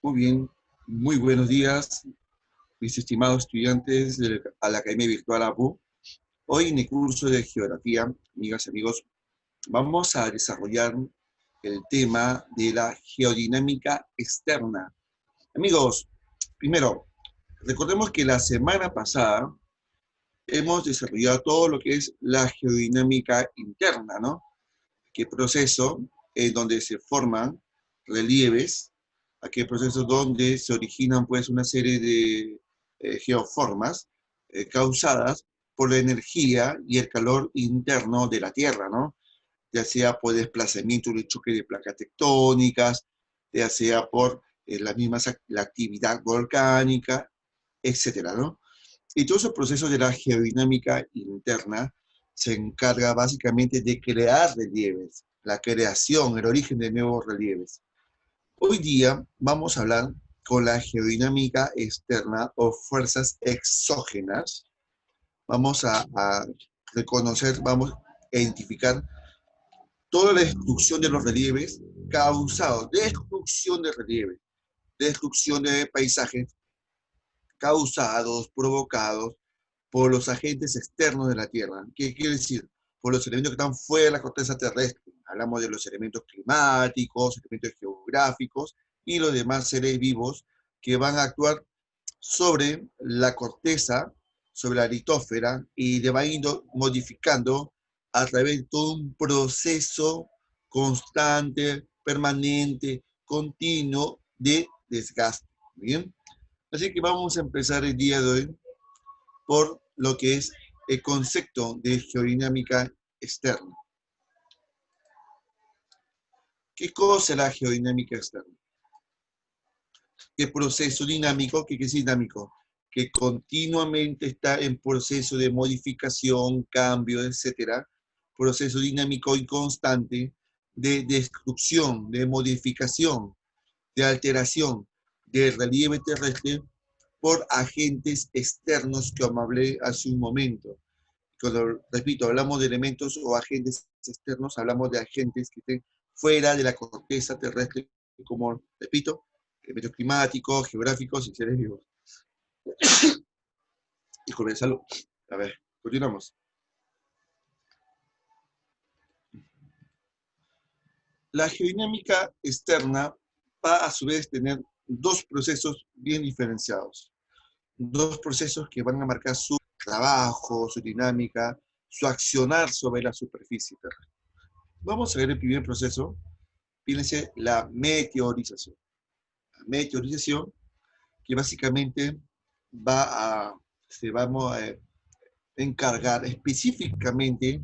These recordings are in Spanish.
Muy bien, muy buenos días, mis estimados estudiantes de la Academia Virtual APU. Hoy en el curso de Geografía, amigas y amigos, vamos a desarrollar el tema de la geodinámica externa. Amigos, primero, recordemos que la semana pasada hemos desarrollado todo lo que es la geodinámica interna, ¿no? Qué proceso en donde se forman relieves, aquel proceso donde se originan pues una serie de geoformas causadas por la energía y el calor interno de la Tierra, ¿no? Ya sea por desplazamiento y choque de placas tectónicas, ya sea por la actividad volcánica, etcétera, ¿no? Y todos esos procesos de la geodinámica interna se encarga básicamente de crear relieves, la creación, el origen de nuevos relieves. Hoy día vamos a hablar con la geodinámica externa o fuerzas exógenas. Vamos a reconocer, vamos a identificar toda la destrucción de los relieves causado, destrucción de relieves, destrucción de paisajes causados, provocados por los agentes externos de la Tierra. ¿Qué quiere decir? Por los elementos que están fuera de la corteza terrestre. Hablamos de los elementos climáticos, elementos geográficos y los demás seres vivos que van a actuar sobre la corteza, sobre la litósfera y le van indo modificando a través de todo un proceso constante, permanente, continuo de desgaste. ¿Bien? Así que vamos a empezar el día de hoy por lo que es el concepto de geodinámica externa. ¿Qué cosa es la geodinámica externa? ¿Qué proceso dinámico? ¿Qué es dinámico? Que continuamente está en proceso de modificación, cambio, etcétera. Proceso dinámico y constante de destrucción, de modificación, de alteración del relieve terrestre por agentes externos que como hablé hace un momento. Cuando, repito, hablamos de elementos o agentes externos, hablamos de agentes que estén fuera de la corteza terrestre, como, repito, elementos climáticos, geográficos y seres vivos. Disculpen, salud. A ver, continuamos. La geodinámica externa va a su vez tener dos procesos bien diferenciados. Dos procesos que van a marcar su trabajo, su dinámica, su accionar sobre la superficie terrestre. Vamos a ver el primer proceso, fíjense, la meteorización. La meteorización que básicamente se va a encargar específicamente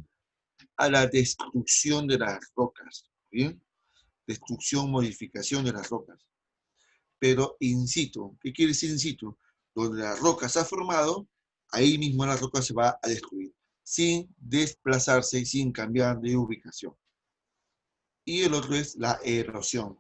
a la destrucción de las rocas, ¿bien? Destrucción, modificación de las rocas. Pero in situ, ¿qué quiere decir in situ? Donde la roca se ha formado, ahí mismo la roca se va a destruir, sin desplazarse y sin cambiar de ubicación. Y el otro es la erosión.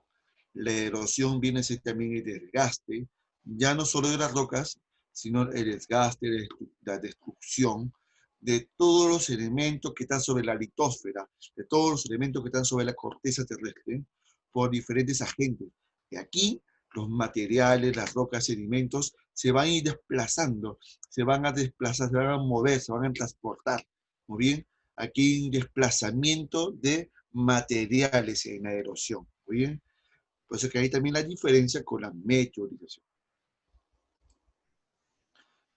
La erosión viene a ser también el desgaste, ya no solo de las rocas, sino el desgaste, la destrucción de todos los elementos que están sobre la litósfera, de todos los elementos que están sobre la corteza terrestre, por diferentes agentes. Y aquí los materiales, las rocas, sedimentos, se van a ir desplazando, se van a desplazar, se van a mover, se van a transportar. Muy bien, aquí hay un desplazamiento de materiales en la erosión. Muy bien. Por eso que hay también la diferencia con la meteorización.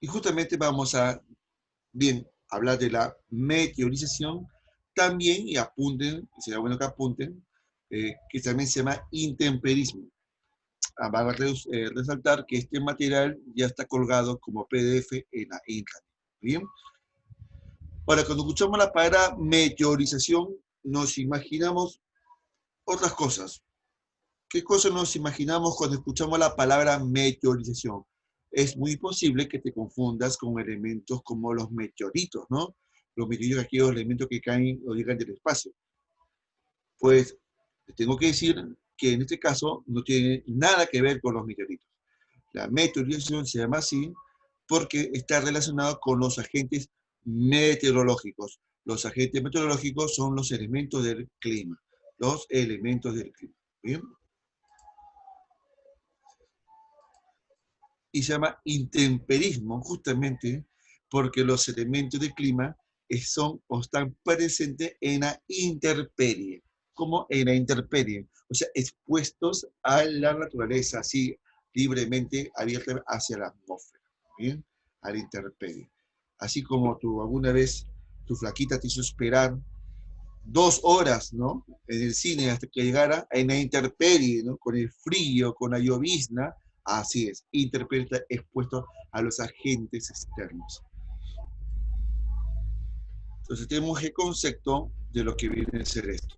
Y justamente vamos a, bien, hablar de la meteorización también, y apunten, será bueno que apunten, que también se llama intemperismo. Van a resaltar que este material ya está colgado como PDF en la internet. Bien. Ahora, cuando escuchamos la palabra meteorización, nos imaginamos otras cosas. ¿Qué cosas nos imaginamos cuando escuchamos la palabra meteorización? Es muy posible que te confundas con elementos como los meteoritos, ¿no? Los meteoritos, aquellos elementos que caen o llegan del espacio. Pues tengo que decir que en este caso no tiene nada que ver con los meteoritos. La meteorización se llama así porque está relacionado con los agentes meteorológicos. Los agentes meteorológicos son los elementos del clima. Los elementos del clima. ¿Bien? y se llama intemperismo, justamente porque los elementos del clima son o están presentes en la intemperie, como en la intemperie, o sea, expuestos a la naturaleza, así libremente abierta hacia la atmósfera, ¿bien? A la intemperie. Así como tú alguna vez, tu flaquita te hizo esperar 2 horas, ¿no? En el cine hasta que llegara en la intemperie, ¿no? Con el frío, con la llovizna, así es, intemperie está expuesto a los agentes externos. Entonces tenemos el concepto de lo que viene a ser esto.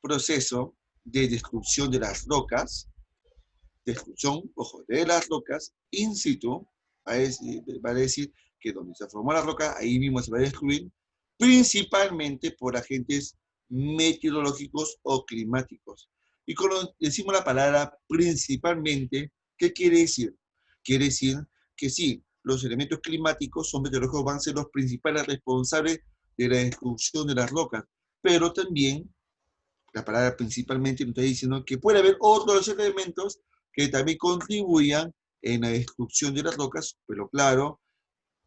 Proceso de destrucción de las rocas, destrucción, ojo, de las rocas in situ, va a decir que donde se formó la roca, ahí mismo se va a destruir, principalmente por agentes meteorológicos o climáticos. Y cuando decimos la palabra principalmente, ¿qué quiere decir? Quiere decir que sí, los elementos climáticos son meteorológicos, van a ser los principales responsables de la destrucción de las rocas, pero también la palabra principalmente nos está diciendo que puede haber otros elementos que también contribuyan en la destrucción de las rocas, pero claro,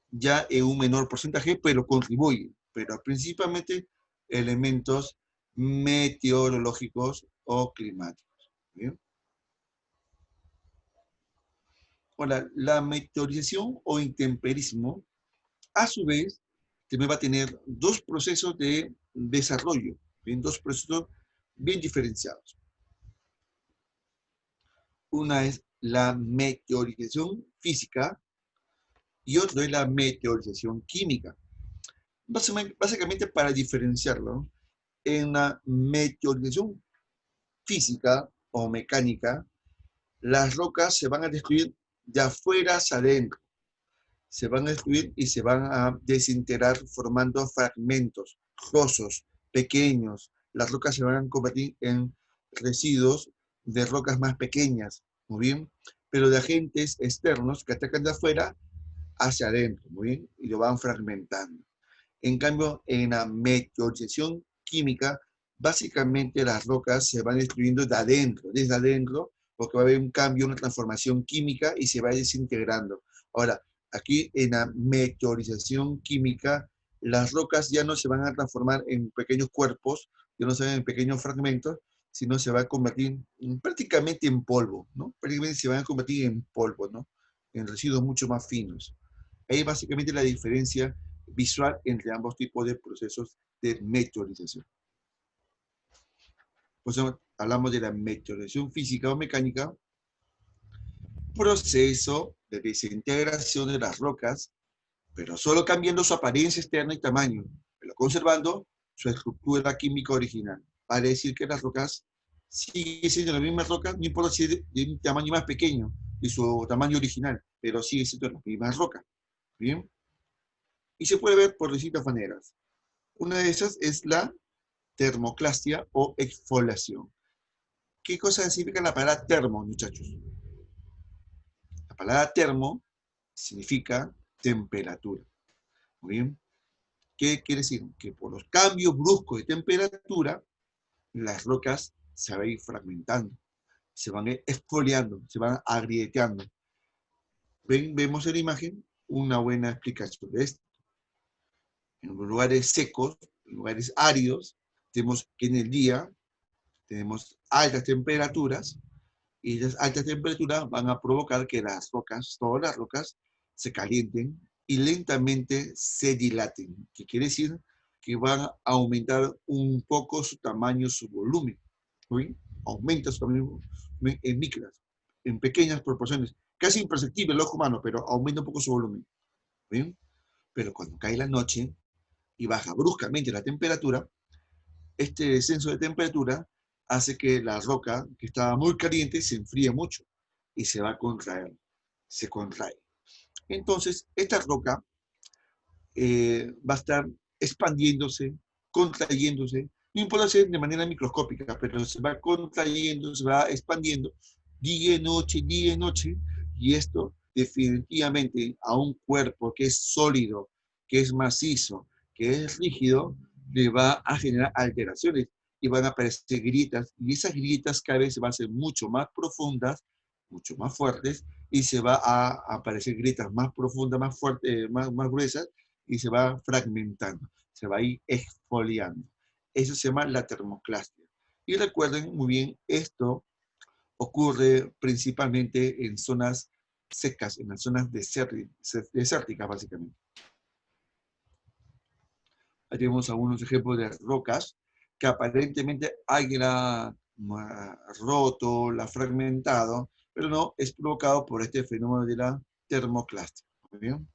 ya en un menor porcentaje, pero contribuyen, pero principalmente elementos meteorológicos o climáticos. ¿Bien? Ahora, la meteorización o intemperismo, a su vez, también va a tener dos procesos de desarrollo, ¿bien? Dos procesos bien diferenciados. Una es la meteorización física y otra es la meteorización química. Básicamente para diferenciarlo, en la meteorización física o mecánica, las rocas se van a destruir de afuera hacia adentro. Se van a destruir y se van a desintegrar formando fragmentos, trozos pequeños. Las rocas se van a convertir en residuos de rocas más pequeñas, muy bien, pero de agentes externos que atacan de afuera hacia adentro, muy bien, y lo van fragmentando. En cambio, en la meteorización química, básicamente las rocas se van destruyendo desde adentro, porque va a haber un cambio, una transformación química y se va desintegrando. Ahora, aquí en la meteorización química, las rocas ya no se van a transformar en pequeños cuerpos, ya no se van en pequeños fragmentos, sino se va a convertir prácticamente en polvo, ¿no? Prácticamente se van a convertir en polvo, ¿no? En residuos mucho más finos. Ahí básicamente la diferencia visual entre ambos tipos de procesos de meteorización. Por eso hablamos de la meteorización física o mecánica, proceso de desintegración de las rocas, pero solo cambiando su apariencia externa y tamaño, pero conservando su estructura química original. Para decir que las rocas siguen siendo las mismas rocas, no importa si es de un tamaño más pequeño de su tamaño original, pero siguen siendo las mismas rocas. ¿Bien? Y se puede ver por distintas maneras. Una de esas es la termoclastia o exfoliación. ¿Qué cosa significa la palabra termo, muchachos? La palabra termo significa temperatura. Muy bien. ¿Qué quiere decir? Que por los cambios bruscos de temperatura, las rocas se van a ir fragmentando, se van a ir exfoliando, se van agrieteando. Vemos en la imagen una buena explicación de esto. En lugares secos, en lugares áridos, tenemos que en el día tenemos altas temperaturas y las altas temperaturas van a provocar que las rocas, todas las rocas, se calienten y lentamente se dilaten, que quiere decir que van a aumentar un poco su tamaño, su volumen. ¿Sí? Aumenta su tamaño en micras, en pequeñas proporciones, casi imperceptible el ojo humano, pero aumenta un poco su volumen. ¿Sí? Pero cuando cae la noche y baja bruscamente la temperatura, este descenso de temperatura hace que la roca, que estaba muy caliente, se enfríe mucho y se va a contraer, se contrae. Entonces, esta roca va a estar expandiéndose, contrayéndose, no importa ser de manera microscópica, pero se va contrayendo, se va expandiendo día y noche, y esto definitivamente a un cuerpo que es sólido, que es macizo, que es rígido, le va a generar alteraciones y van a aparecer grietas, y esas grietas cada vez van a ser mucho más profundas, mucho más fuertes, y se va a aparecer grietas más profundas, más fuertes, más gruesas, y se va fragmentando, se va a ir exfoliando. Eso se llama la termoclastia. Y recuerden muy bien, esto ocurre principalmente en zonas secas, en las zonas desérticas básicamente. Ahí tenemos algunos ejemplos de rocas que aparentemente alguien la ha roto, la ha fragmentado, pero no, es provocado por este fenómeno de la termoclastia. ¿Muy bien?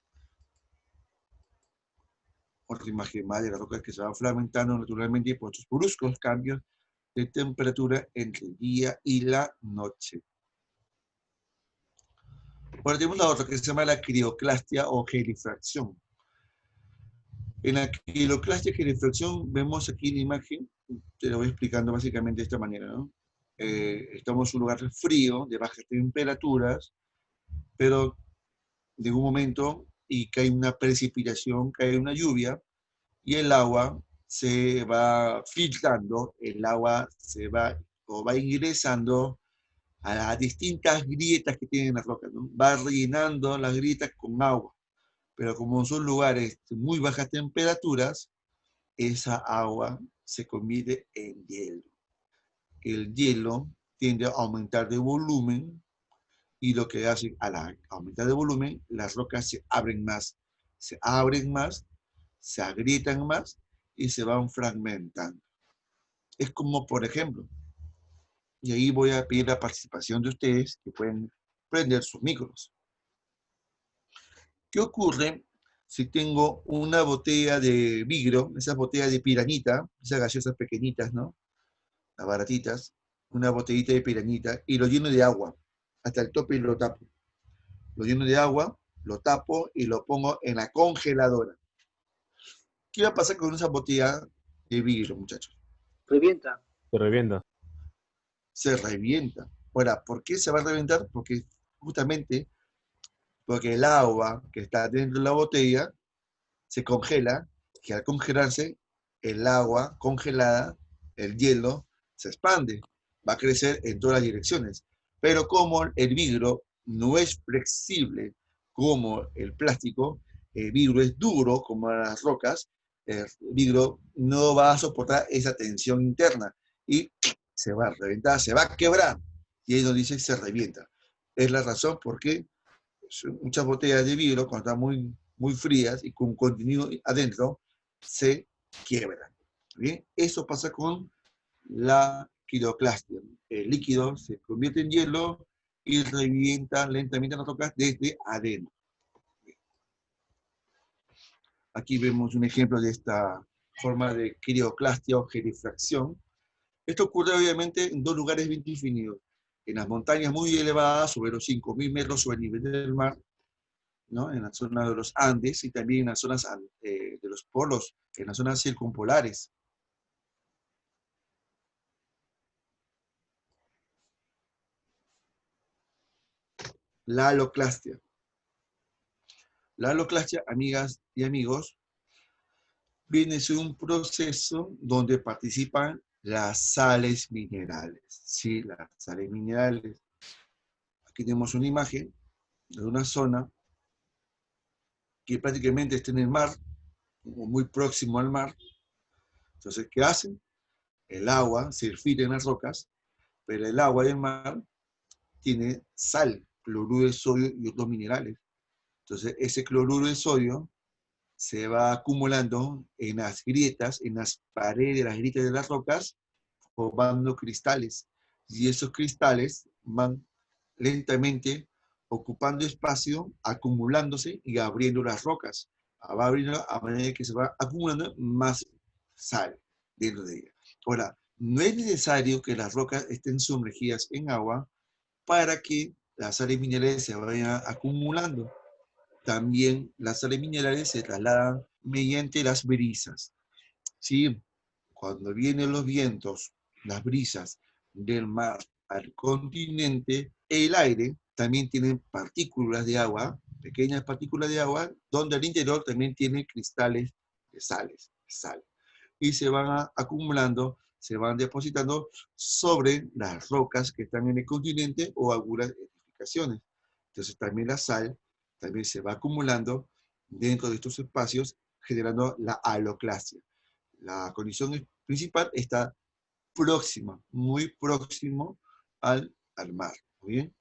Otra imagen más de las rocas que se van fragmentando naturalmente por estos bruscos cambios de temperatura entre el día y la noche. Ahora tenemos la otra que se llama la crioclastia o gelifracción. En la crioclastia y gelifracción vemos aquí la imagen, te lo voy explicando básicamente de esta manera, ¿no? Estamos en un lugar frío, de bajas temperaturas, pero de un momento y cae una precipitación, cae una lluvia, y el agua se va filtrando, el agua se va o va ingresando a las distintas grietas que tienen las rocas, ¿no? Va rellenando las grietas con agua, pero como son lugares de muy bajas temperaturas, esa agua se convierte en hielo. El hielo tiende a aumentar de volumen y lo que hace al aumentar de volumen, las rocas se abren más, se agrietan más y se van fragmentando. Es como, por ejemplo, y ahí voy a pedir la participación de ustedes que pueden prender sus micros. ¿Qué ocurre si tengo una botella de vidrio, esas botellas de piranita, esas gaseosas pequeñitas, ¿no? Las baratitas, una botellita de piranita y lo lleno de agua, hasta el tope y lo tapo. Lo lleno de agua, lo tapo y lo pongo en la congeladora. ¿Qué va a pasar con esa botella de vidrio, muchachos? Revienta. Se revienta. Se revienta. Ahora, ¿por qué se va a reventar? Porque justamente porque el agua que está dentro de la botella se congela, que al congelarse, el agua congelada, el hielo, se expande, va a crecer en todas las direcciones. Pero como el vidrio no es flexible como el plástico, el vidrio es duro como las rocas, el vidrio no va a soportar esa tensión interna y se va a reventar, se va a quebrar. Y ahí nos dice se revienta. Es la razón por qué muchas botellas de vidrio, cuando están muy frías y con contenido adentro, se quiebran. ¿Bien? Eso pasa con la piroclastia. El líquido se convierte en hielo y revienta lentamente las rocas desde adentro. Aquí vemos un ejemplo de esta forma de crioclastia o gelifracción. Esto ocurre obviamente en dos lugares bien definidos. En las montañas muy elevadas, sobre los 5.000 metros sobre el nivel del mar, ¿no? En la zona de los Andes y también en las zonas de los polos, en las zonas circumpolares. La haloclastia. La haloclastia, amigas y amigos, viene a ser un proceso donde participan las sales minerales. Sí, las sales minerales. Aquí tenemos una imagen de una zona que prácticamente está en el mar, o muy próximo al mar. Entonces, ¿qué hacen? El agua se filtra en las rocas, pero el agua del mar tiene sal, cloruro de sodio y otros minerales. Entonces, ese cloruro de sodio se va acumulando en las grietas, en las paredes de las grietas de las rocas, formando cristales. Y esos cristales van lentamente ocupando espacio, acumulándose y abriendo las rocas. Va abriendo a medida que se va acumulando más sal dentro de ella. Ahora, no es necesario que las rocas estén sumergidas en agua para que las sales minerales se vayan acumulando. También las sales minerales se trasladan mediante las brisas. ¿Sí? Cuando vienen los vientos, las brisas del mar al continente, el aire también tiene partículas de agua, pequeñas partículas de agua, donde al interior también tiene cristales de sal. Y se van acumulando, se van depositando sobre las rocas que están en el continente o algunas edificaciones. Entonces también la sal también se va acumulando dentro de estos espacios, generando la haloclasia. La condición principal está próxima, muy próximo al mar. ¿Muy bien?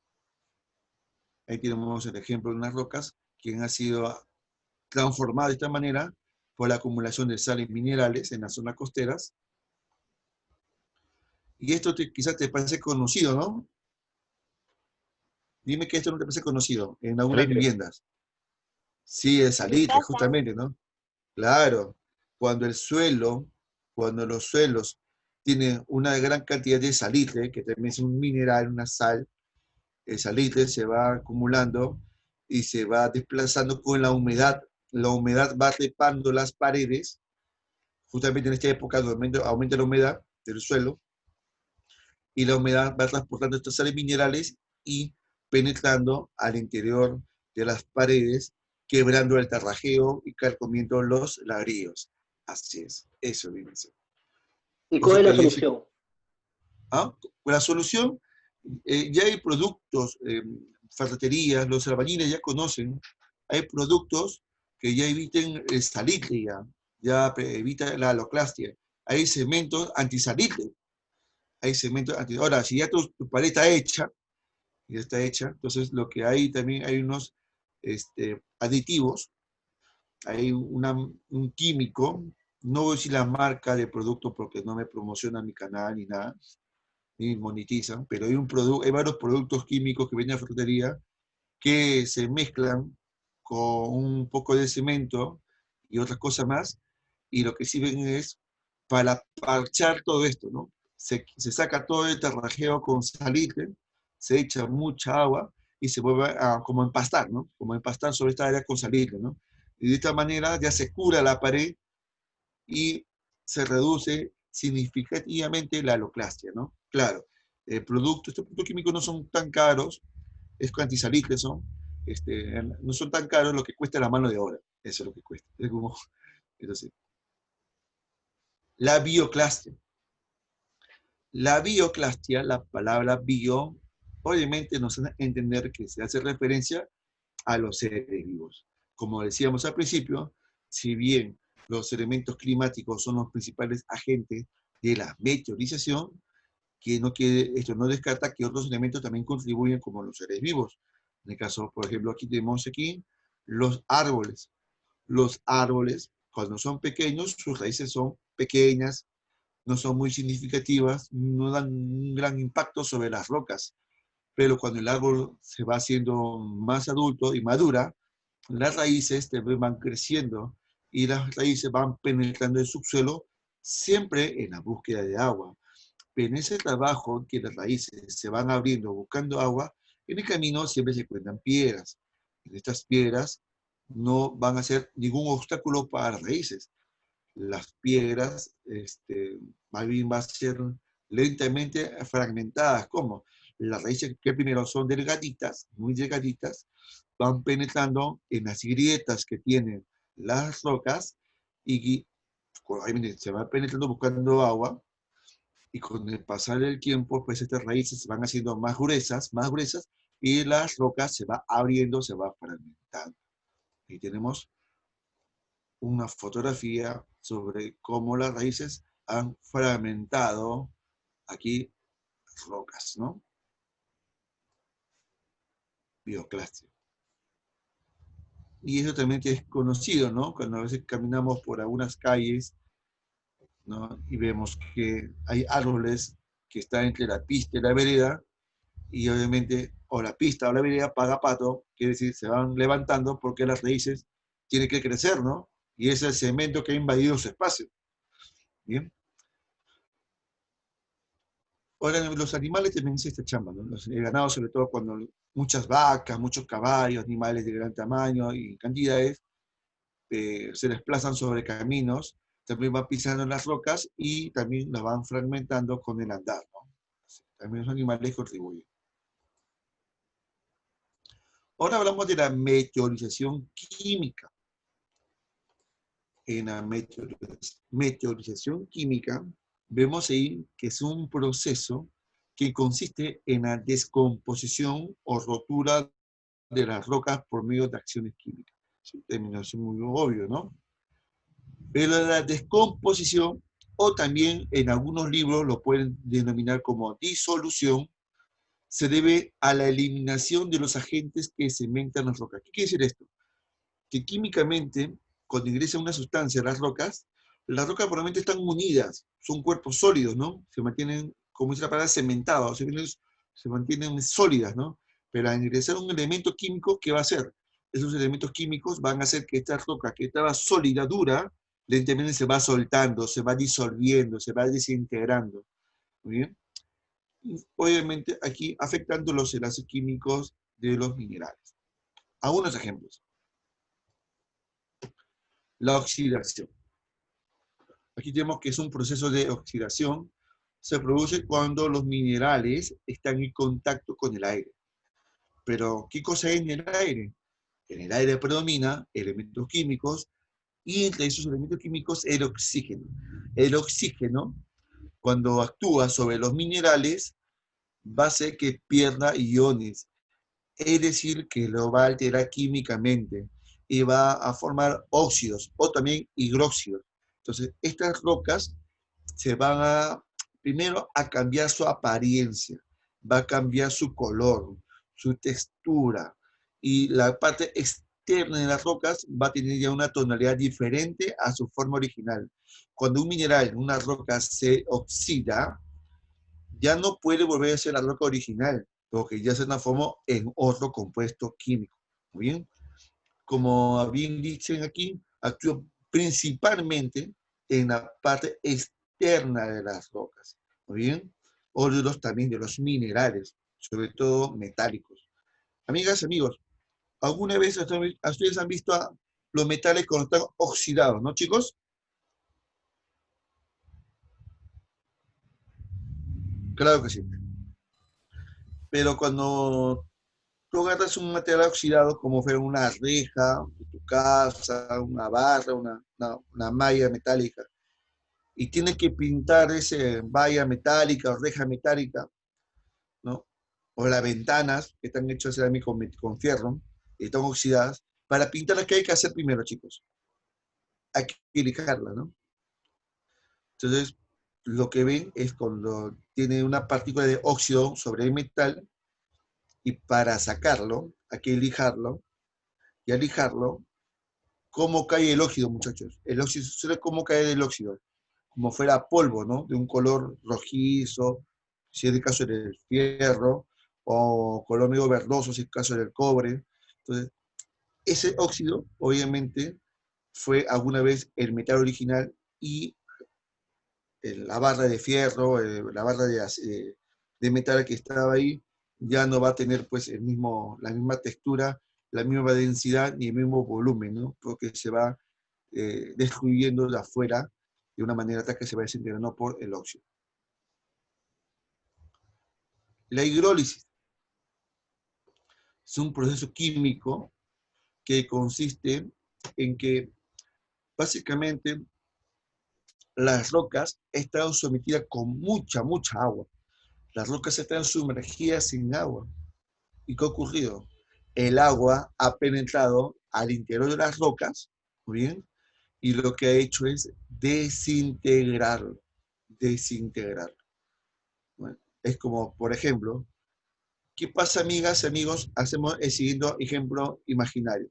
Ahí tenemos el ejemplo de unas rocas que han sido transformadas de esta manera por la acumulación de sales minerales en las zonas costeras. Y esto quizás te parece conocido, ¿no? Dime que esto no te parece conocido en algunas Salitre. viviendas. Sí, el En mi salitre, casa, justamente, ¿no? Claro, cuando el suelo, cuando los suelos tienen una gran cantidad de salitre, que también es un mineral, una sal, el salitre se va acumulando y se va desplazando con la humedad. La humedad va trepando las paredes, justamente en esta época donde aumenta la humedad del suelo, y la humedad va transportando estos sales minerales y penetrando al interior de las paredes, quebrando el tarrajeo y carcomiendo los ladrillos. Así es, eso viene a ser. ¿Y Por cuál eso es la que ahí solución? la solución, ya hay productos, ferreterías, los albañiles ya conocen, hay productos que ya eviten el salitre, ya evita la haloclastia. Hay cementos antisalitre, hay cementos anti... Ahora, si ya tu pared está hecha, ya está hecha, entonces lo que hay también hay unos aditivos, hay un químico, no voy a decir la marca de producto porque no me promociona mi canal ni nada, ni monetizan, pero hay varios productos químicos que venden a la frutería que se mezclan con un poco de cemento y otras cosas más, y lo que sirven es para parchar todo esto, ¿no? Se saca todo el terrajeo con salitre, se echa mucha agua y se vuelve a como empastar, ¿no? Como empastar sobre esta área con salitre, ¿no? Y de esta manera ya se cura la pared y se reduce significativamente la haloclastia, ¿no? Claro, estos productos químicos no son tan caros, es antisalitre son, no son tan caros lo que cuesta la mano de obra, eso es lo que cuesta. Es como, entonces, la bioclastia. La bioclastia, la palabra bio, obviamente nos hace entender que se hace referencia a los seres vivos. Como decíamos al principio, si bien los elementos climáticos son los principales agentes de la meteorización, esto no descarta que otros elementos también contribuyen como los seres vivos. En el caso, por ejemplo, aquí tenemos los árboles. Los árboles, cuando son pequeños, sus raíces son pequeñas, no son muy significativas, no dan un gran impacto sobre las rocas. Pero cuando el árbol se va haciendo más adulto y madura, las raíces también van creciendo y las raíces van penetrando el subsuelo siempre en la búsqueda de agua. Pero en ese trabajo que las raíces se van abriendo buscando agua, en el camino siempre se encuentran piedras. En estas piedras no van a ser ningún obstáculo para las raíces. Las piedras más bien van a ser lentamente fragmentadas. ¿Cómo? Las raíces que primero son delgaditas, muy delgaditas, van penetrando en las grietas que tienen las rocas y obviamente se van penetrando buscando agua y con el pasar del tiempo, pues estas raíces se van haciendo más gruesas, y las rocas se va abriendo, se va fragmentando. Y tenemos una fotografía sobre cómo las raíces han fragmentado aquí rocas, ¿no? Bioclastia. Y eso también es conocido, ¿no? Cuando a veces caminamos por algunas calles, ¿no? Y vemos que hay árboles que están entre la pista y la vereda, y obviamente o la pista o la vereda paga pato, quiere decir, se van levantando porque las raíces tienen que crecer, ¿no? Y ese es el cemento que ha invadido su espacio. Bien. Ahora, los animales también se esta chamba, ¿no? El ganado, sobre todo cuando muchas vacas, muchos caballos, animales de gran tamaño y cantidades, se desplazan sobre caminos, también van pisando en las rocas y también las van fragmentando con el andar, ¿no? También los animales contribuyen. Ahora hablamos de la meteorización química. En la meteorización química, vemos ahí que es un proceso que consiste en la descomposición o rotura de las rocas por medio de acciones químicas. Es un término muy obvio, ¿no? Pero la descomposición, o también en algunos libros lo pueden denominar como disolución, se debe a la eliminación de los agentes que cementan las rocas. ¿Qué quiere decir esto? Que químicamente, cuando ingresa una sustancia a las rocas probablemente están unidas, son cuerpos sólidos, ¿no? Se mantienen, como dice la palabra, cementados, se mantienen sólidas, ¿no? Pero al ingresar un elemento químico, ¿qué va a hacer? Esos elementos químicos van a hacer que esta roca, que estaba sólida, dura, lentamente se va soltando, se va disolviendo, se va desintegrando. ¿Muy bien? Obviamente aquí afectando los enlaces químicos de los minerales. Algunos ejemplos. La oxidación. Aquí tenemos que es un proceso de oxidación. Se produce cuando los minerales están en contacto con el aire. Pero, ¿qué cosa hay en el aire? En el aire predomina elementos químicos y entre esos elementos químicos el oxígeno. El oxígeno, cuando actúa sobre los minerales, va a hacer que pierda iones. Es decir, que lo va a alterar químicamente y va a formar óxidos o también hidróxidos. Entonces, estas rocas se van a, primero, a cambiar su apariencia, va a cambiar su color, su textura, y la parte externa de las rocas va a tener ya una tonalidad diferente a su forma original. Cuando un mineral, una roca, se oxida, ya no puede volver a ser la roca original, porque ya se transformó en otro compuesto químico. ¿Muy bien? Como bien dicen aquí, actúa principalmente en la parte externa de las rocas. ¿Muy bien? O de también de los minerales, sobre todo metálicos. Amigas, amigos, ¿alguna vez ustedes han visto a los metales cuando están oxidados, no, chicos? Claro que sí. Pero cuando tú agarras un material oxidado, como fuera una reja de tu casa, una barra, una malla metálica, y tienes que pintar ese valla metálica o reja metálica, ¿no? O las ventanas que están hechas de con fierro y están oxidadas. Para pintarlas, ¿qué hay que hacer primero, chicos? Hay que lijarla, ¿no? Entonces, lo que ven es cuando tiene una partícula de óxido sobre el metal y para sacarlo, hay que lijarlo, y al lijarlo, ¿cómo cae el óxido, muchachos? El óxido, ¿sabe cómo cae el óxido? Como fuera polvo, ¿no? De un color rojizo, si es el caso del fierro, o color medio verdoso, si es el caso del cobre. Entonces, ese óxido, obviamente, fue alguna vez el metal original y la barra de fierro, la barra de metal que estaba ahí, ya no va a tener pues la misma textura, la misma densidad ni el mismo volumen, ¿no? Porque se va destruyendo de afuera de una manera tal que se va desintegrando por el óxido. La hidrólisis es un proceso químico que consiste en que básicamente las rocas están sometidas con mucha agua. Las rocas están sumergidas en agua. ¿Y qué ha ocurrido? El agua ha penetrado al interior de las rocas, ¿muy bien? Y lo que ha hecho es desintegrarlo, desintegrarlo. Bueno, es como, por ejemplo, ¿qué pasa, amigas y amigos? Hacemos el siguiente ejemplo imaginario.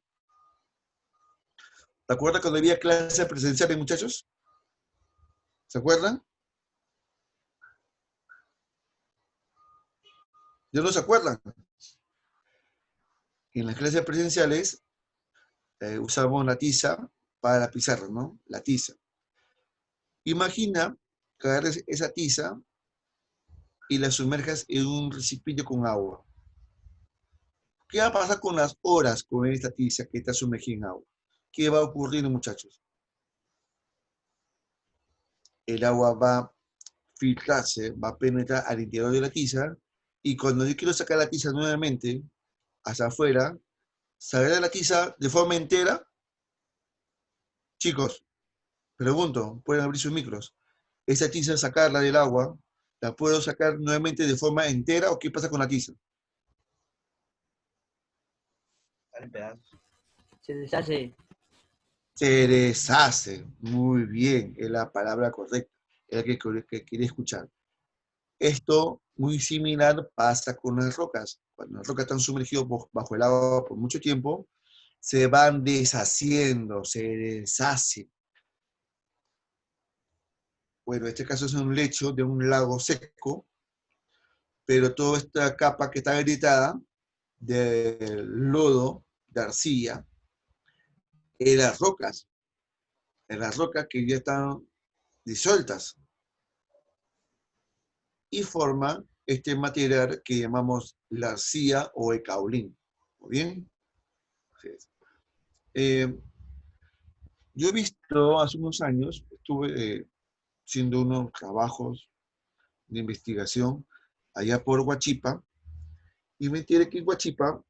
¿Te acuerdas cuando había clases presenciales, muchachos? ¿Se acuerdan? ¿Ya no se acuerdan? En las clases presenciales usamos la tiza para la pizarra, ¿no? La tiza. Imagina que agarres esa tiza y la sumerjas en un recipiente con agua. ¿Qué va a pasar con las horas con esta tiza que está sumergida en agua? ¿Qué va a ocurrir, muchachos? El agua va a filtrarse, va a penetrar al interior de la tiza y cuando yo quiero sacar la tiza nuevamente hacia afuera, ¿saldrá la tiza de forma entera? Chicos, pregunto, pueden abrir sus micros. ¿Esa tiza sacarla del agua, la puedo sacar nuevamente de forma entera o qué pasa con la tiza? Se deshace. Se deshace. Muy bien, es la palabra correcta. Es la que quería escuchar. Esto, muy similar, pasa con las rocas. Cuando las rocas están sumergidas bajo el agua por mucho tiempo, se van deshaciendo, se deshacen. Bueno, en este caso es un lecho de un lago seco, pero toda esta capa que está agrietada de lodo, de arcilla, en las rocas que ya están disueltas, y forma este material que llamamos la arcilla o el caolín. ¿Muy bien? Eh, yo he visto hace unos años, estuve haciendo unos trabajos de investigación allá por Huachipa, y me enteré que en Huachipa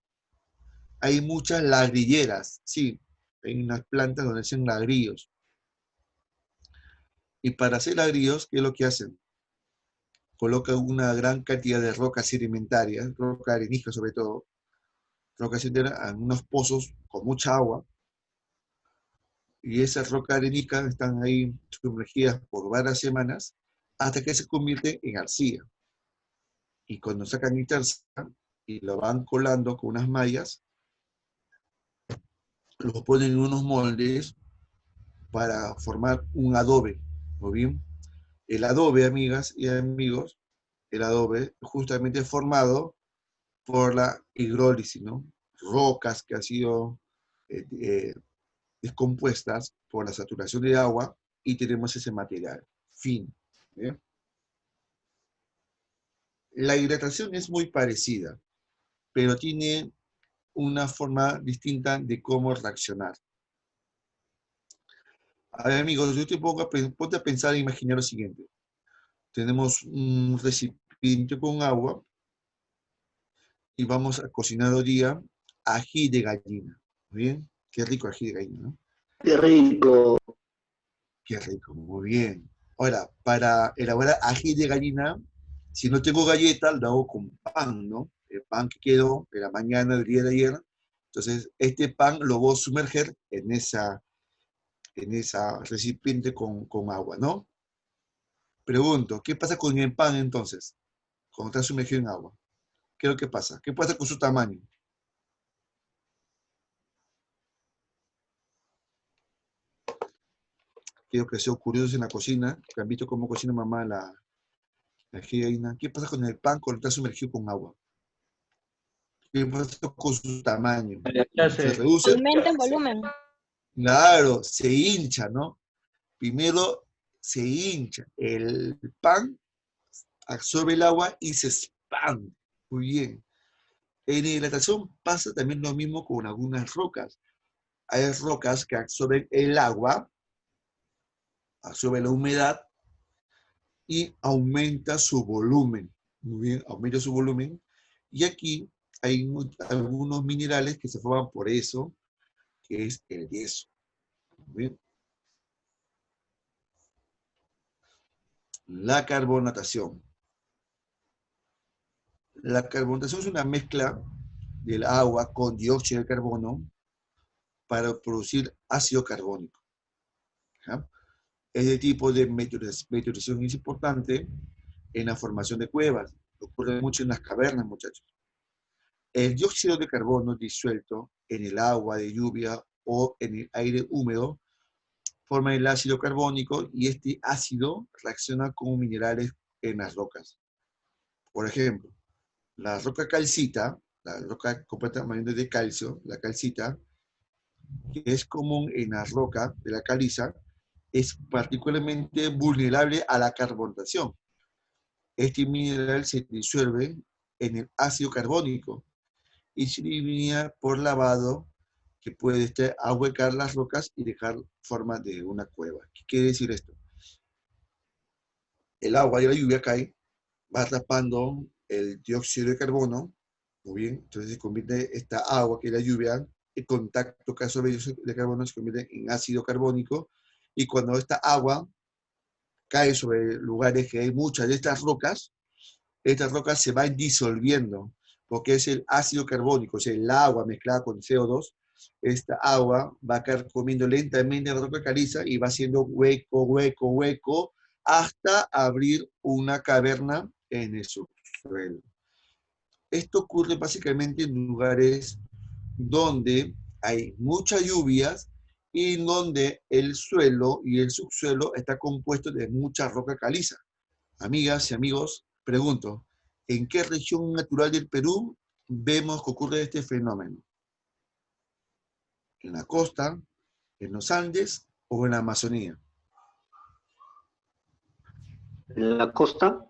hay muchas ladrilleras, sí, hay unas plantas donde hacen ladrillos. Y para hacer ladrillos, ¿qué es lo que hacen? Colocan una gran cantidad de rocas sedimentarias, roca arenisca sobre todo, rocas sedimentarias en unos pozos con mucha agua, y esas rocas areniscas están ahí sumergidas por varias semanas hasta que se convierten en arcilla. Y cuando sacan esta arcilla y lo van colando con unas mallas, los ponen en unos moldes para formar un adobe. ¿Muy bien? El adobe, amigas y amigos, el adobe justamente es formado por la hidrólisis, ¿no? Rocas que han sido descompuestas por la saturación de agua y tenemos ese material. Fin. ¿Bien? La hidratación es muy parecida, pero tiene una forma distinta de cómo reaccionar. A ver, amigos, yo te ponte a pensar e imaginar lo siguiente. Tenemos un recipiente con agua y vamos a cocinar hoy día ají de gallina. ¿Muy bien? Qué rico ají de gallina, ¿no? Qué rico. Qué rico, muy bien. Ahora, para elaborar ají de gallina, si no tengo galletas, lo hago con pan, ¿no? El pan que quedó de la mañana del día de ayer. Entonces, este pan lo voy a sumerger en esa recipiente con agua, ¿no? Pregunto, ¿qué pasa con el pan entonces? Cuando está sumergido en agua. ¿Qué es lo que pasa? ¿Qué pasa con su tamaño? Quiero que sean curiosos en la cocina, que han visto cómo cocina mamá la gallina. ¿Qué pasa con el pan cuando está sumergido con agua? ¿Qué pasa con su tamaño? ¿Se reduce? Aumenta en volumen. Claro, se hincha, ¿no? Primero se hincha. El pan absorbe el agua y se expande. Muy bien. En hidratación pasa también lo mismo con algunas rocas. Hay rocas que absorben el agua, absorben la humedad y aumenta su volumen. Muy bien, aumenta su volumen. Y aquí hay algunos minerales que se forman por eso, que es el yeso. Muy bien. La carbonatación. La carbonatación es una mezcla del agua con dióxido de carbono para producir ácido carbónico. ¿Ya? Este tipo de meteorización es importante en la formación de cuevas. Ocurre mucho en las cavernas, muchachos. El dióxido de carbono disuelto en el agua de lluvia o en el aire húmedo forma el ácido carbónico y este ácido reacciona con minerales en las rocas. Por ejemplo, la roca calcita, la roca completamente de calcio, la calcita, que es común en la roca de la caliza, es particularmente vulnerable a la carbonatación. Este mineral se disuelve en el ácido carbónico y se elimina por lavado, que puede ahuecar las rocas y dejar forma de una cueva. ¿Qué quiere decir esto? El agua y la lluvia cae, va tapando el dióxido de carbono, muy bien, entonces se convierte esta agua que es la lluvia, el contacto que absorbe el dióxido de carbono se convierte en ácido carbónico, y cuando esta agua cae sobre lugares que hay muchas de estas rocas se van disolviendo. porque es el ácido carbónico, o sea, el agua mezclada con CO2. Esta agua va a caer comiendo lentamente la roca caliza y va haciendo hueco, hueco, hueco, hasta abrir una caverna en el subsuelo. Esto ocurre básicamente en lugares donde hay muchas lluvias y donde el suelo y el subsuelo está compuesto de mucha roca caliza. Amigas y amigos, pregunto, ¿en qué región natural del Perú vemos que ocurre este fenómeno? ¿En la costa, en los Andes o en la Amazonía? ¿En la costa?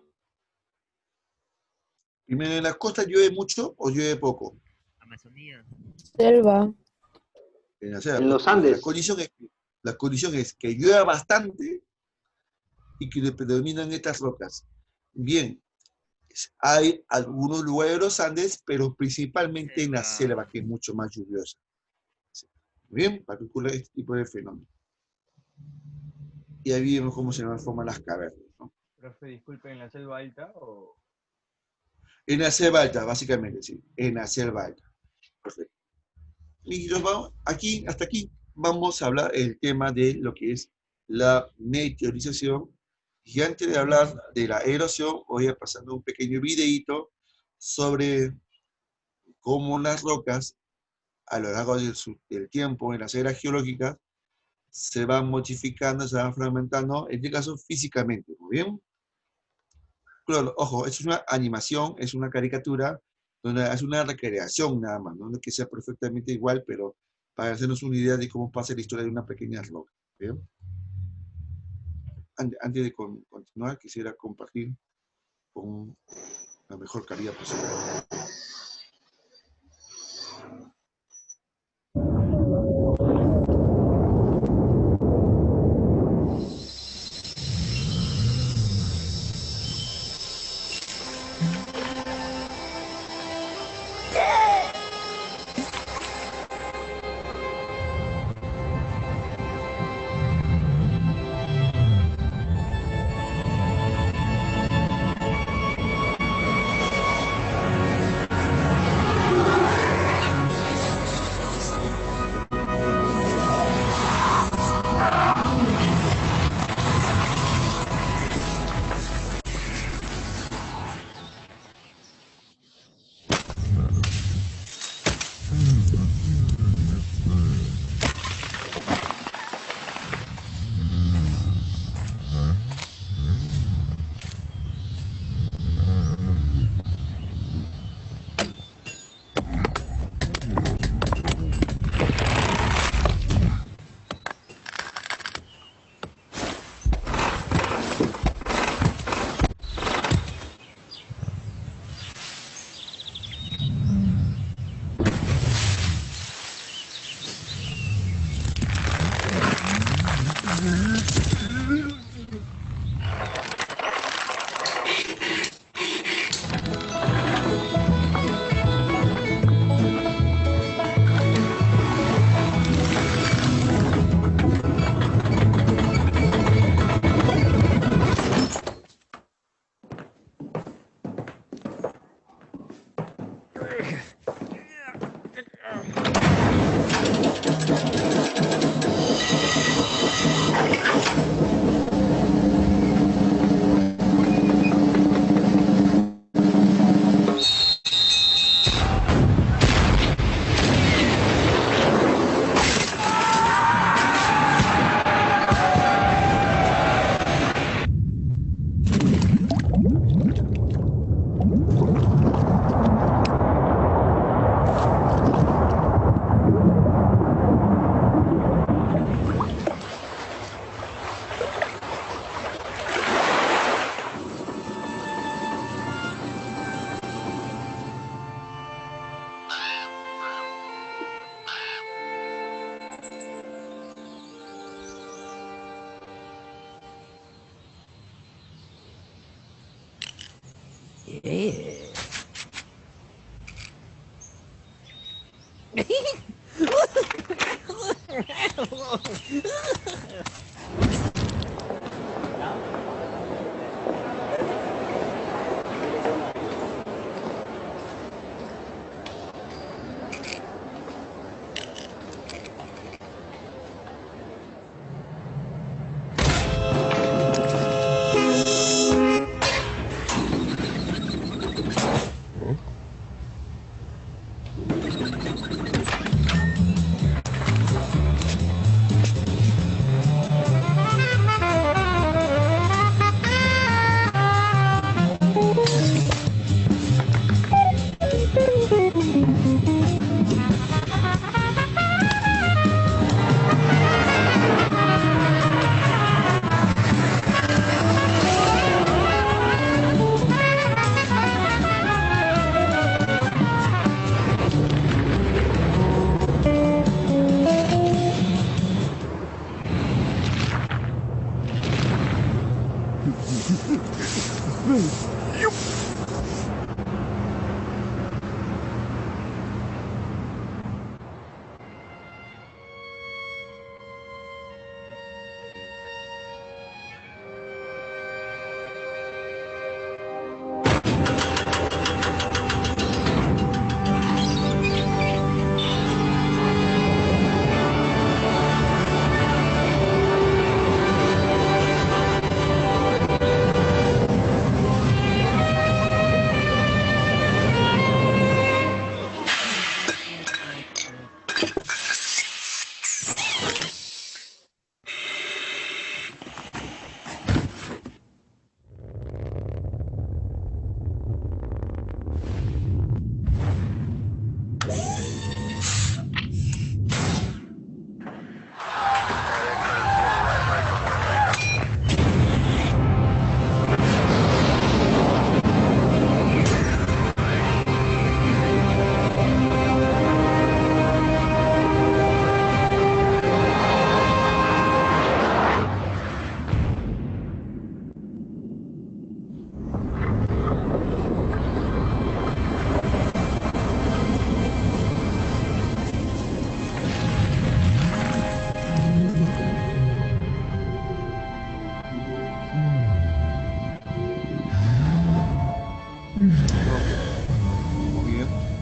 Primero, ¿en la costa llueve mucho o llueve poco? Amazonía. Selva. En la selva, En los porque Andes. la condición es que llueva bastante y que le predominan estas rocas. Bien, hay algunos lugares de los Andes, pero principalmente en la selva, que es mucho más lluviosa. Bien, para que ocurra este tipo de fenómeno. Y ahí vemos cómo se forman las cavernas, ¿no? Profe, disculpe, ¿en la selva alta o...? En la selva alta, básicamente, sí. En la selva alta. Perfecto. Y nos vamos, hasta aquí vamos a hablar el tema de lo que es la meteorización. Y antes de hablar de la erosión, voy a pasar un pequeño videíto sobre cómo las rocas, a lo largo del tiempo, en las eras geológicas, se van modificando, se van fragmentando, en este caso físicamente, ¿muy bien? Claro, ojo, es una animación, es una caricatura, donde es una recreación nada más, no es que sea perfectamente igual, pero para hacernos una idea de cómo pasa la historia de una pequeña roca. ¿Bien? Antes de continuar, quisiera compartir con la mejor calidad posible.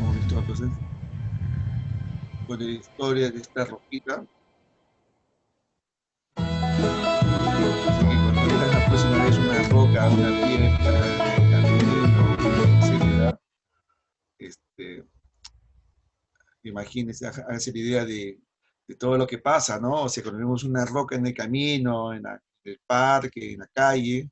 hemos visto entonces con la historia de esta roquita. Así que cuando veas la próxima vez una roca, una piedra, un camino, etcétera, imagínense, háganse la idea de todo lo que pasa, ¿no? O sea, cuando vemos una roca en el camino, en el parque, en la calle,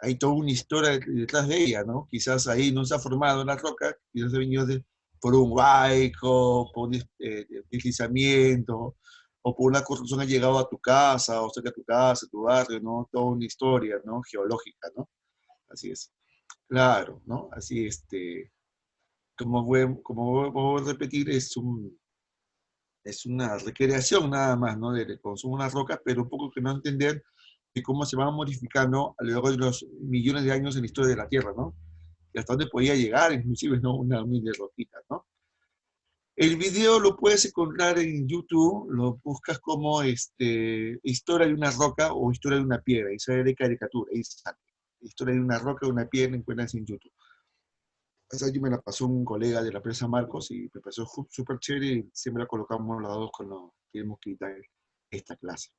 hay toda una historia detrás de ella, ¿no? Quizás ahí no se ha formado la roca, quizás ha venido por un huaico, por un deslizamiento, o por una construcción ha llegado a tu casa, o cerca de tu casa, tu barrio, ¿no? Toda una historia, ¿no? Geológica, ¿no? Así es. Claro, ¿no? Así, como voy a repetir, es una recreación nada más, ¿no? De consumo de unas rocas, pero un poco que no entender de cómo se van modificando a lo largo de los millones de años en la historia de la Tierra, ¿no? Y hasta dónde podía llegar, inclusive, ¿no? Una mini roquita, ¿no? El video lo puedes encontrar en YouTube, lo buscas como historia de una roca o historia de una piedra, y sale de caricatura, ahí sale. Historia de una roca o una piedra, encuentras en YouTube. Esa yo me la pasó un colega de la empresa Marcos y me pasó súper chévere y siempre la colocamos los dos cuando tenemos que dar esta clase.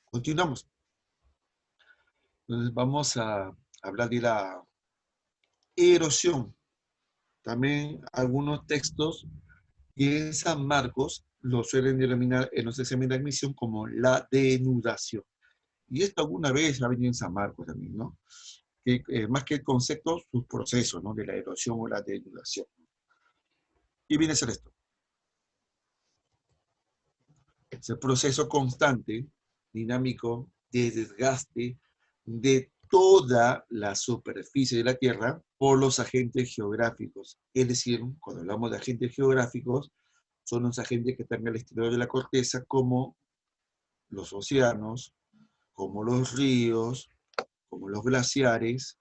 Continuamos. Entonces vamos a hablar de la erosión. También algunos textos y en San Marcos lo suelen denominar en los exámenes de admisión como la denudación. Y esto alguna vez ha venido en San Marcos también, ¿no? Que, más que el concepto, sus procesos, ¿no? De la erosión o la denudación. ¿Qué viene a ser esto? Es el proceso constante, dinámico, de desgaste de toda la superficie de la Tierra por los agentes geográficos. Es decir, cuando hablamos de agentes geográficos, son los agentes que están al exterior de la corteza, como los océanos, como los ríos, como los glaciares,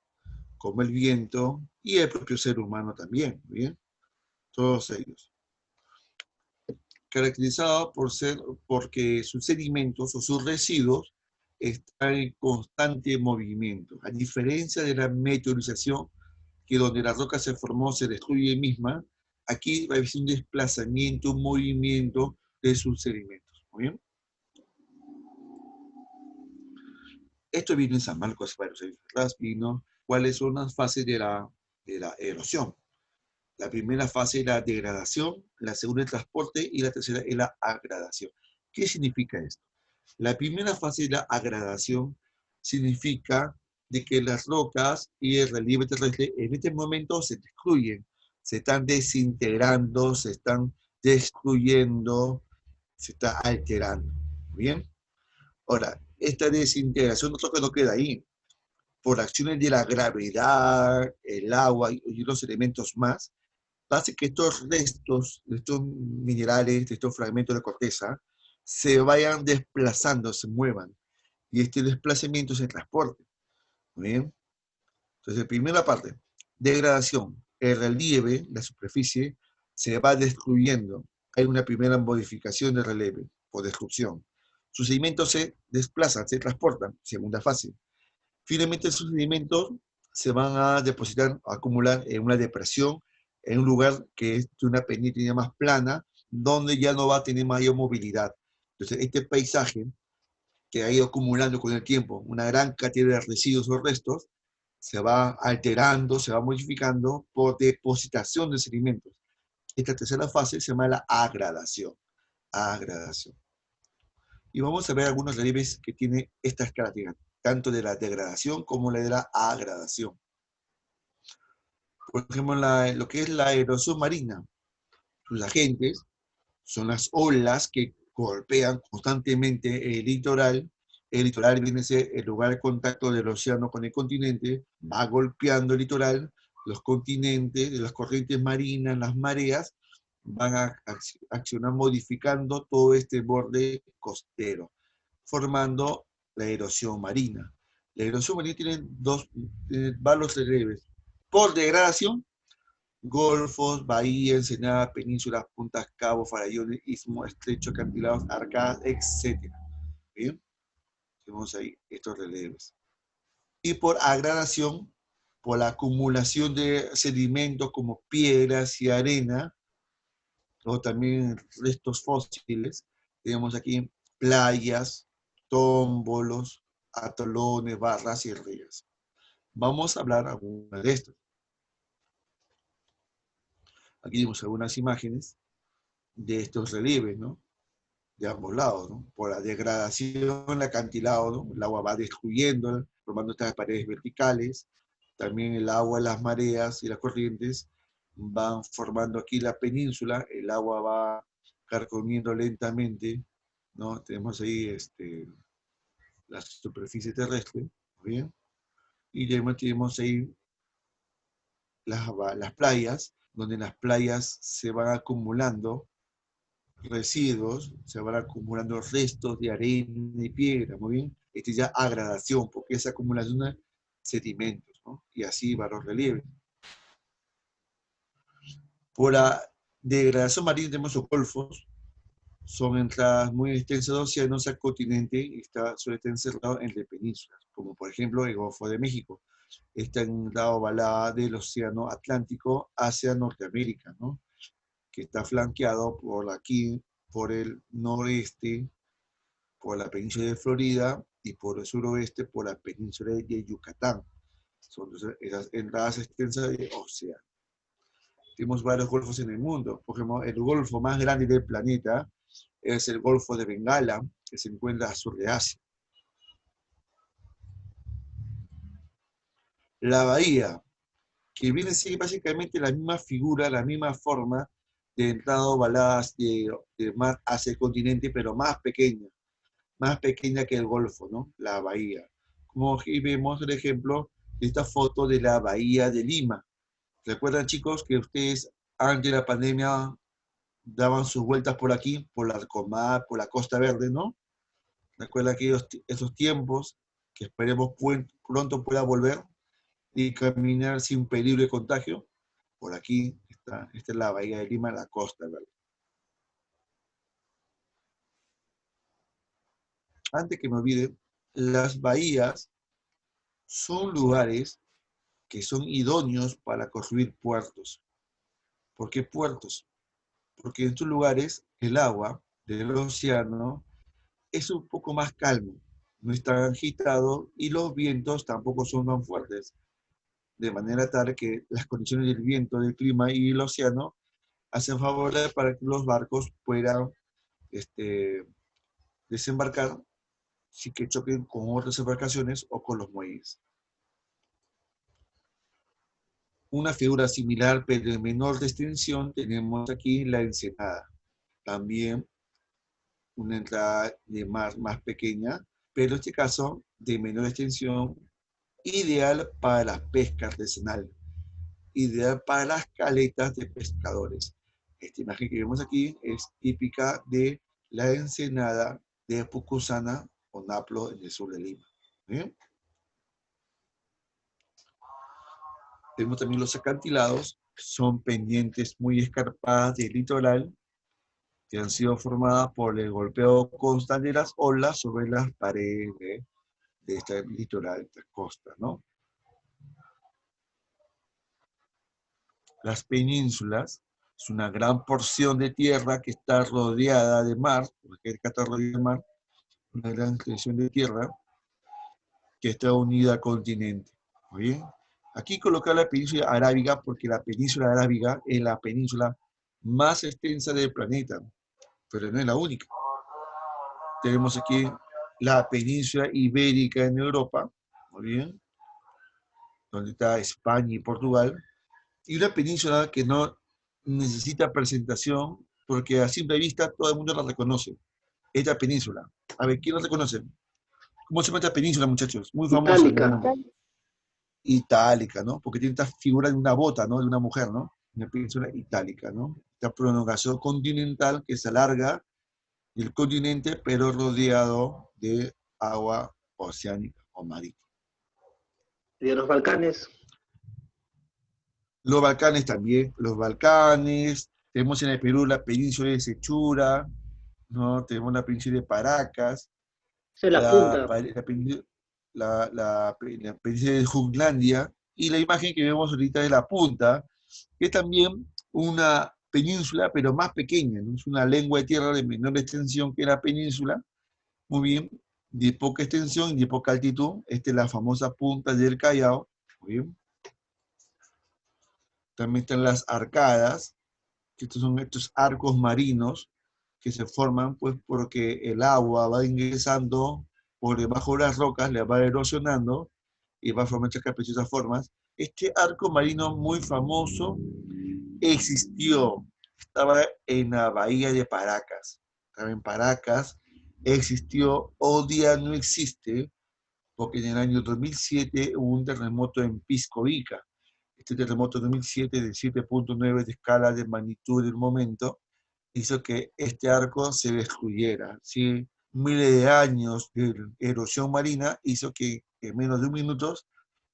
como el viento y el propio ser humano también, ¿bien? Todos ellos. Caracterizado porque sus sedimentos o sus residuos están en constante movimiento. A diferencia de la meteorización, que donde la roca se formó, se destruye misma, aquí va a haber un desplazamiento, un movimiento de sus sedimentos. ¿Muy bien? Esto vino en San Marcos varios años atrás, vino cuáles son las fases de la erosión. La primera fase es la degradación, la segunda el transporte y la tercera es la agradación. ¿Qué significa esto? La primera fase de la agradación significa de que las rocas y el relieve terrestre en este momento se destruyen, se están desintegrando, se están destruyendo, se está alterando. ¿Bien? Ahora, esta desintegración no queda ahí. Por acciones de la gravedad, el agua y los elementos más, hace que estos restos, de estos minerales, de estos fragmentos de corteza, se vayan desplazando, se muevan. Y este desplazamiento se transporte. ¿Muy bien? Entonces, primera parte, degradación. El relieve, la superficie, se va destruyendo. Hay una primera modificación del relieve, por destrucción. Sus sedimentos se desplazan, se transportan. Segunda fase. Finalmente, esos sedimentos se van a depositar, a acumular en una depresión, en un lugar que es de una pendiente más plana, donde ya no va a tener mayor movilidad. Entonces, este paisaje que ha ido acumulando con el tiempo una gran cantidad de residuos o restos, se va alterando, se va modificando por depositación de sedimentos. Esta tercera fase se llama la agradación. Agradación. Y vamos a ver algunos relieves que tienen estas características, tanto de la degradación como la de la agradación. Por ejemplo, lo que es la erosión marina, sus agentes son las olas que golpean constantemente el litoral. El litoral viene a ser el lugar de contacto del océano con el continente, va golpeando el litoral, los continentes, las corrientes marinas, las mareas, van a accionar modificando todo este borde costero, formando la erosión marina. La erosión marina tiene varios relieves. Por degradación, golfos, bahías, ensenadas, penínsulas, puntas, cabos, farallones, istmos, estrechos, acantilados, arcadas, etc. Bien, tenemos ahí estos relieves. Y por agradación, por la acumulación de sedimentos como piedras y arena, o también restos fósiles. Tenemos aquí playas, tómbolos, atolones, barras y ríos. Vamos a hablar algunas de estas. Aquí vemos algunas imágenes de estos relieves, ¿no? De ambos lados, ¿no? Por la degradación, el acantilado, ¿no? El agua va destruyendo, formando estas paredes verticales. También el agua, las mareas y las corrientes van formando aquí la península, el agua va carcomiendo lentamente, ¿no? Tenemos ahí la superficie terrestre, ¿muy bien? Y tenemos ahí las playas, donde en las playas se van acumulando residuos, se van acumulando restos de arena y piedra, muy bien. Esta es ya agradación, porque es acumulación de sedimentos, ¿no? Y así va los relieves. Por la degradación marina tenemos los golfos, son entradas muy extensas de océanos al continente y suele estar encerrado entre penínsulas, como por ejemplo el Golfo de México. Está en la ovalada del Océano Atlántico hacia Norteamérica, ¿no? Que está flanqueado por el noreste, por la península de Florida, y por el suroeste, por la península de Yucatán. Son esas entradas extensas de océano. Tenemos varios golfos en el mundo. Por ejemplo, el golfo más grande del planeta es el Golfo de Bengala, que se encuentra al sur de Asia. La bahía, que viene a ser básicamente la misma figura, la misma forma de entrada ovaladas de mar hacia el continente, pero más pequeña que el Golfo, ¿no? La bahía. Como aquí vemos el ejemplo de esta foto de la bahía de Lima. ¿Recuerdan, chicos, que ustedes antes de la pandemia daban sus vueltas por aquí, por la Arcomar, por la Costa Verde, ¿no? ¿Recuerdan esos tiempos que esperemos pronto pueda volver y caminar sin peligro de contagio? Por aquí esta es la bahía de Lima, la Costa Verde. Antes que me olvide, las bahías son lugares que son idóneos para construir puertos. ¿Por qué puertos? Porque en estos lugares el agua del océano es un poco más calmo, no es tan agitado y los vientos tampoco son tan fuertes, de manera tal que las condiciones del viento, del clima y el océano hacen favorables para que los barcos puedan desembarcar sin que choquen con otras embarcaciones o con los muelles. Una figura similar, pero de menor extensión, tenemos aquí la ensenada. También una entrada de mar más pequeña, pero en este caso de menor extensión, ideal para la pesca artesanal, ideal para las caletas de pescadores. Esta imagen que vemos aquí es típica de la ensenada de Pucusana o Naplo en el sur de Lima. ¿Bien? Tenemos también los acantilados, son pendientes muy escarpadas del litoral que han sido formadas por el golpeo constante de las olas sobre las paredes de este litoral, de esta costa, ¿no? Las penínsulas es una gran porción de tierra que está rodeada de mar, porque está rodeada de mar, una gran extensión de tierra que está unida al continente. ¿Muy bien? Aquí colocar la península arábiga porque la península arábiga es la península más extensa del planeta, pero no es la única. Tenemos aquí la península ibérica en Europa, muy bien, donde está España y Portugal, y una península que no necesita presentación porque a simple vista todo el mundo la reconoce. Esta península. A ver, ¿quién la reconoce? ¿Cómo se llama esta península, muchachos? Muy famosa en el Itálica. mundo. Itálica, ¿no? Porque tiene esta figura de una bota, ¿no? De una mujer, ¿no? Una península itálica, ¿no? Esta prolongación continental que se alarga del continente, pero rodeado de agua oceánica o marítima. Y de los Balcanes. Los Balcanes también, los Balcanes, tenemos en el Perú la península de Sechura, ¿no? Tenemos la península de Paracas, Esa es la punta. la península de Jutlandia Y la imagen que vemos ahorita es la punta, que es también una península, pero más pequeña, ¿no? Es una lengua de tierra de menor extensión que la península, muy bien, de poca extensión y de poca altitud. Esta es la famosa punta del Callao, muy bien. También están las arcadas, que estos son estos arcos marinos que se forman pues porque el agua va ingresando por debajo de las rocas, le va erosionando y va formando estas caprichosas formas. Este arco marino muy famoso existió, estaba en la bahía de Paracas, estaba en Paracas, existió, hoy día no existe, porque en el año 2007 hubo un terremoto en Pisco Ica. Este terremoto de 2007 de 7.9 de escala de magnitud del momento hizo que este arco se destruyera. ¿Sí? Miles de años de erosión marina hizo que en menos de un minuto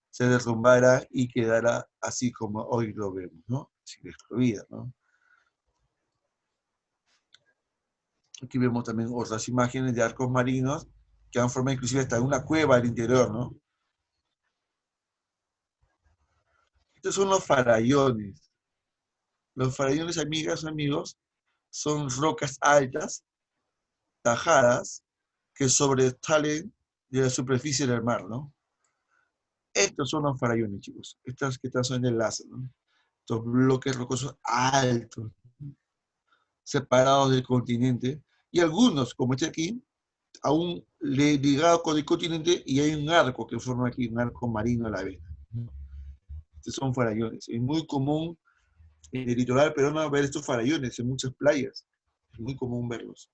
se derrumbara y quedara así como hoy lo vemos, ¿no? Así destruida, ¿no? Aquí vemos también otras imágenes de arcos marinos que han formado inclusive hasta una cueva al interior, ¿no? Estos son los farallones. Los farallones, amigas, amigos, son rocas altas, tajadas, que sobresalen de la superficie del mar, ¿no? Estos son los farallones, chicos. Estas que están son el láser, ¿no? Estos bloques rocosos altos, separados del continente, y algunos, como este aquí, aún ligados con el continente, y hay un arco que forma aquí, un arco marino a la vez. Estos son farallones. Es muy común en el litoral peruano ver estos farallones en muchas playas. Es muy común verlos.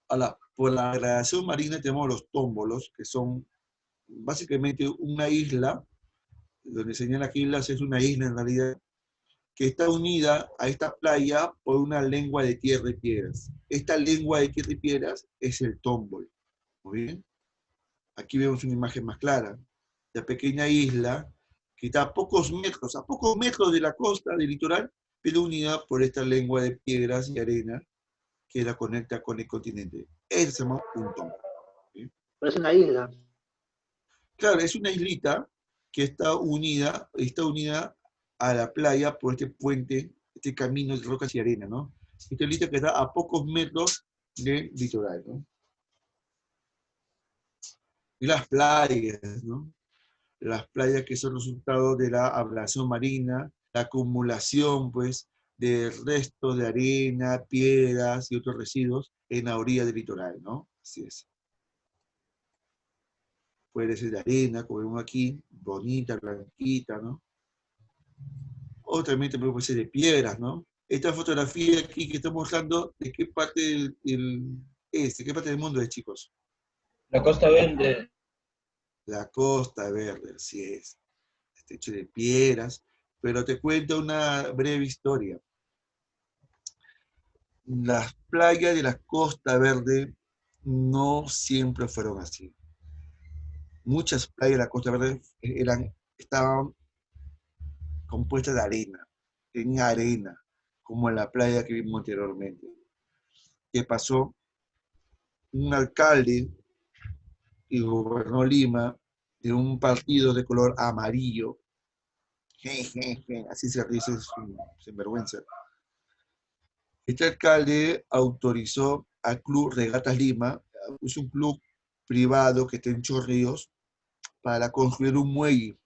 Ahora, por la radiación marina tenemos los tómbolos, que son básicamente una isla, donde señala que islas es una isla en realidad, que está unida a esta playa por una lengua de tierra y piedras. Esta lengua de tierra y piedras es el tómbol. Muy bien. Aquí vemos una imagen más clara. La pequeña isla que está a pocos metros de la costa, del litoral, pero unida por esta lengua de piedras y arena que la conecta con el continente. Ese se llama un tómbol. ¿Sí? Pero es una isla. Claro, es una islita que está unida a la playa por este puente, este camino de rocas y arena, ¿no? Esta islita que está a pocos metros del litoral, ¿no? Y las playas, ¿no? Las playas que son resultado de la ablación marina, la acumulación, pues, de restos de arena, piedras y otros residuos en la orilla del litoral, ¿no? Así es. Puede ser de arena, como vemos aquí, bonita, blanquita, ¿no? O también te puede ser de piedras, ¿no? Esta fotografía aquí que está mostrando, ¿de qué parte ¿de qué parte del mundo es, chicos? La Costa Verde. La Costa Verde, así es. Está hecho de piedras, pero te cuento una breve historia. Las playas de la Costa Verde no siempre fueron así. Muchas playas de la Costa Verde estaban compuestas de arena, tenía arena, como en la playa que vimos anteriormente. ¿Qué pasó? Un alcalde que gobernó Lima de un partido de color amarillo, así se dice sin vergüenza. Este alcalde autorizó al Club Regatas Lima, es un club privado que está en Chorrillos, para construir un muelle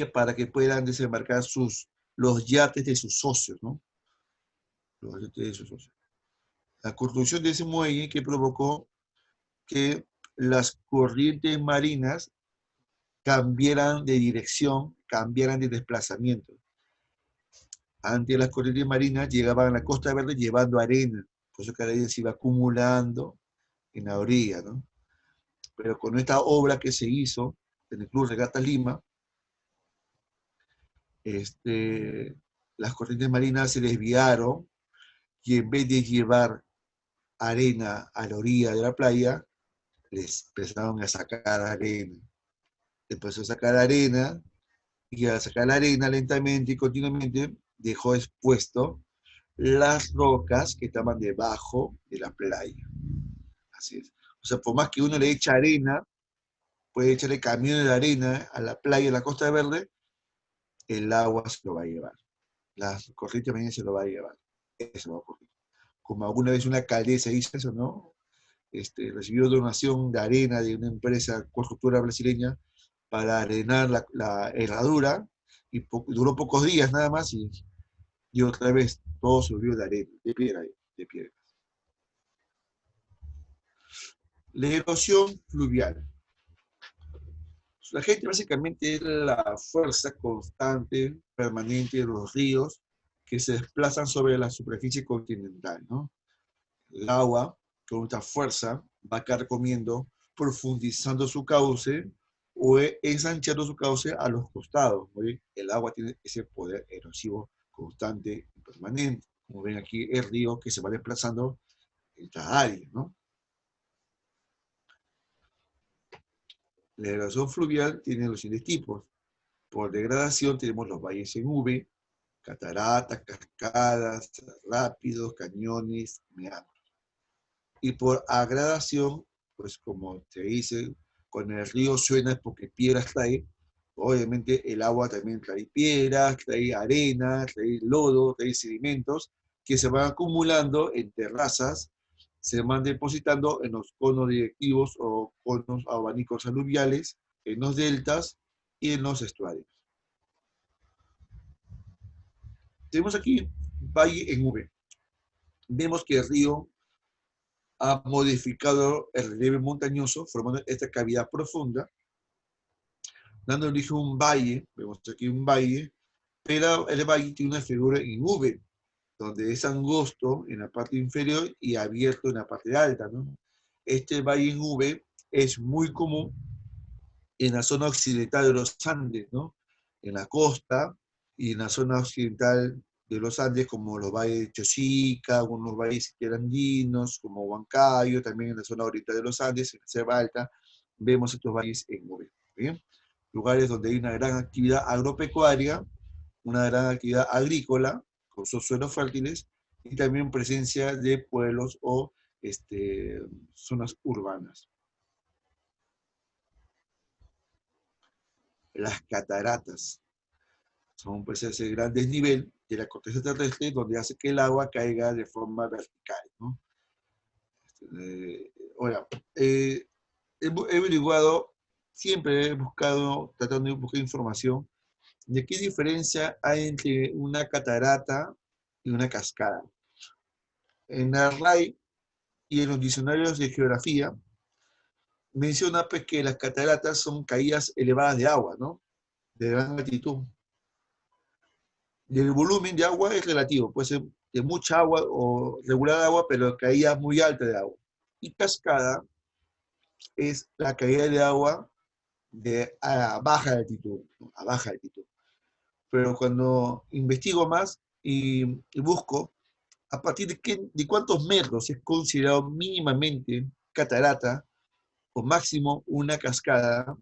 para que puedan desembarcar los yates de sus socios, ¿no? Los yates de sus socios. La construcción de ese muelle que provocó que las corrientes marinas cambiaran de dirección, cambiaran de desplazamiento. Antes las corrientes marinas llegaban a la Costa Verde llevando arena, por eso que la arena se iba acumulando en la orilla, ¿no? Pero con esta obra que se hizo en el Club Regatas Lima, las corrientes marinas se desviaron y en vez de llevar arena a la orilla de la playa, les empezaron a sacar arena. Empezó a sacar arena y al sacar la arena lentamente y continuamente dejó expuesto las rocas que estaban debajo de la playa. Así es. O sea, por más que uno le eche arena, puede echarle camiones de arena a la playa, a la Costa Verde, el agua se lo va a llevar. Las corrientes marinas se lo va a llevar. Eso va a ocurrir. Como alguna vez una alcaldesa hizo eso, ¿no? Recibió donación de arena de una empresa constructora brasileña para arenar la herradura, y duró pocos días nada más, y otra vez todo se volvió de arena, de piedra, de piedra. La erosión fluvial. La gente básicamente es la fuerza constante, permanente de los ríos que se desplazan sobre la superficie continental, ¿no? El agua, con esta fuerza, va carcomiendo, profundizando su cauce o ensanchando su cauce a los costados, ¿no? El agua tiene ese poder erosivo constante y permanente. Como ven aquí, el río que se va desplazando en esta área, ¿no? La erosión fluvial tiene los siguientes tipos. Por degradación tenemos los valles en V, cataratas, cascadas, rápidos, cañones, meandros. Y por agradación, pues como se dice, cuando el río suena es porque piedras trae. Obviamente el agua también trae piedras, trae arena, trae lodo, trae sedimentos que se van acumulando en terrazas, se van depositando en los conos directivos o conos abanicos aluviales, en los deltas y en los estuarios. Tenemos aquí valle en V. Vemos que el río ha modificado el relieve montañoso, formando esta cavidad profunda, dando origen a un valle. Vemos aquí un valle, pero el valle tiene una figura en V, donde es angosto en la parte inferior y abierto en la parte alta, ¿no? Este valle en V es muy común en la zona occidental de los Andes, ¿no? En la costa y en la zona occidental de los Andes, como los valles de Chosica, algunos valles andinos, como Huancayo, también en la zona oriental de los Andes, en la Selva Alta, vemos estos valles en V. ¿Bien? Lugares donde hay una gran actividad agropecuaria, una gran actividad agrícola, con sus suelos fértiles, y también presencia de pueblos o zonas urbanas. Las cataratas son pues ese gran desnivel de la corteza terrestre donde hace que el agua caiga de forma vertical, ¿no? Ahora, he averiguado, siempre he buscado, tratando de buscar información de qué diferencia hay entre una catarata y una cascada. En la RAI y en los diccionarios de geografía menciona pues, que las cataratas son caídas elevadas de agua, ¿no? De gran altitud. Y el volumen de agua es relativo, puede ser de mucha agua o regular agua, pero caída muy alta de agua. Y cascada es la caída de agua a baja altitud, ¿no? A baja altitud. Pero cuando investigo más y busco, a partir de cuántos metros es considerado mínimamente catarata o máximo una cascada,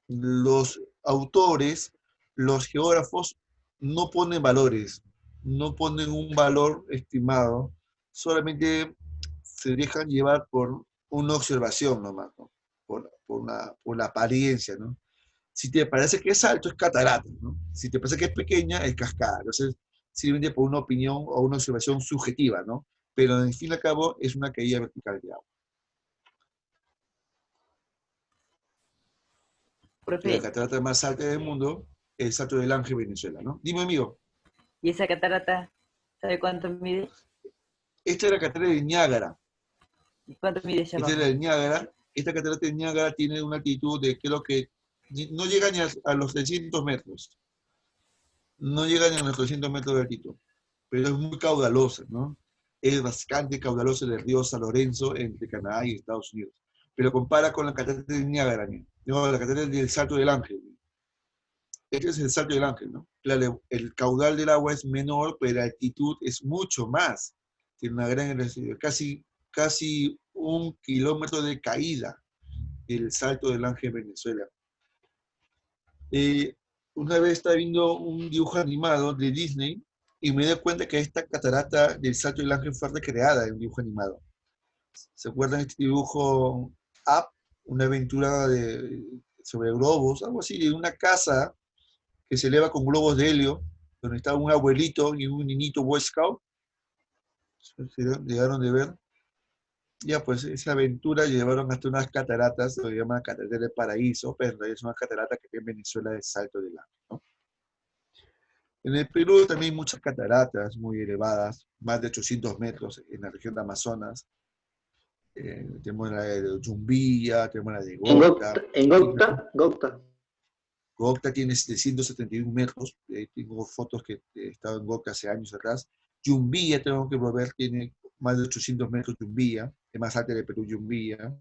los autores, los geógrafos no ponen valores, no ponen un valor estimado, solamente se dejan llevar por una observación nomás, ¿no? por la apariencia, ¿no? Si te parece que es alto, es catarata, ¿no? Si te parece que es pequeña, es cascada. Entonces, simplemente por una opinión o una observación subjetiva, ¿no? Pero, en fin y al cabo, es una caída vertical de agua. Y la Profe, catarata más alta del mundo es el Salto del Ángel, Venezuela, ¿no? Dime, amigo. ¿y esa catarata sabe cuánto mide? Esta es la catarata de Niágara. ¿Y cuánto mide allá Esta es la abajo? de Niágara. Esta catarata de Niágara tiene una altitud de, creo que, no llega ni a los 300 metros. No llega ni a los 300 metros de altitud. Pero es muy caudalosa, ¿no? Es bastante caudalosa el río San Lorenzo entre Canadá y Estados Unidos. Pero compara con la catarata de Niágara, no, la catarata del Salto del Ángel. Este es el Salto del Ángel, ¿no? Claro, el caudal del agua es menor, pero la altitud es mucho más. Tiene una gran, casi 1 kilómetro de caída el Salto del Ángel Venezuela. Una vez estaba viendo un dibujo animado de Disney y me di cuenta que esta catarata del Salto del Ángel fue recreada en un dibujo animado. ¿Se acuerdan de este dibujo Up? Una aventura sobre globos, algo así, de una casa que se eleva con globos de helio, donde está un abuelito y un niñito Boy Scout. Llegaron de ver. Ya, pues esa aventura llevaron hasta unas cataratas, lo llaman cataratas del paraíso, pero en realidad son unas cataratas que en Venezuela de Salto del Agua, ¿no? En el Perú también hay muchas cataratas muy elevadas, más de 800 metros en la región de Amazonas. Tenemos la de Chumbilla, tenemos la de Gocta. Gocta. Gocta tiene 771 metros. Tengo fotos que he estado en Gocta hace años atrás. Chumbilla, tengo que volver, tiene más de 800 metros Chumbilla, es más alta del Perú Chumbilla.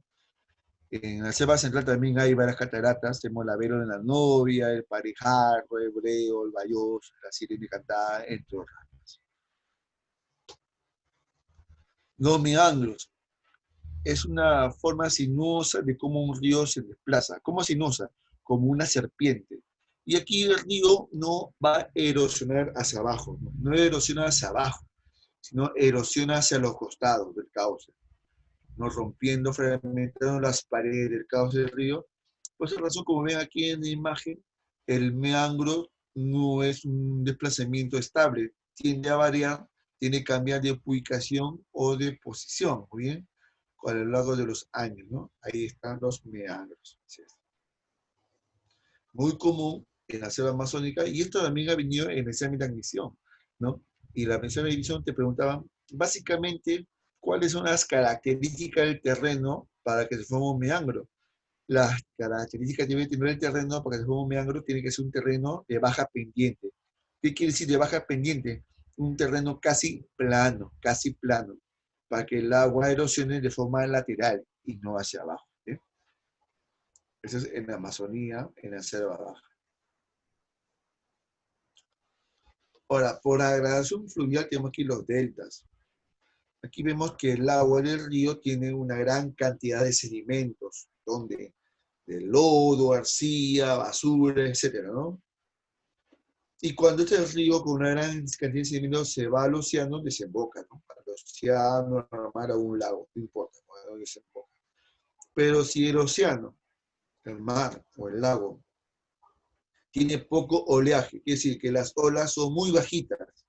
En la selva central también hay varias cataratas, tenemos la Vero de la Novia, el Parejarro, el Breo, el Bayós, la Sirena Cantada, entre otras. Los meandros es una forma sinuosa de cómo un río se desplaza. ¿Cómo sinuosa? Como una serpiente. Y aquí el río no va a erosionar hacia abajo, no erosiona hacia abajo, sino erosiona hacia los costados del cauce, no rompiendo, fragmentando las paredes del cauce del río. Por esa razón, como ven aquí en la imagen, el meandro no es un desplazamiento estable, tiende a variar, tiende a cambiar de ubicación o de posición, ¿muy bien? A lo largo de los años, ¿no? Ahí están los meandros. Muy común en la selva amazónica, y esto también ha venido en el examen de admisión, ¿no? Y la examen de admisión te preguntaban, básicamente, ¿cuáles son las características del terreno para que se forme un meandro? Las características que debe tener el terreno para que se forme un meandro tiene que ser un terreno de baja pendiente. ¿Qué quiere decir de baja pendiente? Un terreno casi plano, para que el agua erosione de forma lateral y no hacia abajo. ¿Sí? Eso es en la Amazonía, en la selva baja. Ahora, por la degradación fluvial tenemos aquí los deltas. Aquí vemos que el agua del río tiene una gran cantidad de sedimentos, donde de lodo, arcilla, basura, etcétera, ¿no? Y cuando este río con una gran cantidad de sedimentos se va al océano, desemboca, ¿no? Para el océano, normal o un lago, no importa, ¿no? Desemboca. Pero si el océano, el mar o el lago tiene poco oleaje, quiere decir que las olas son muy bajitas,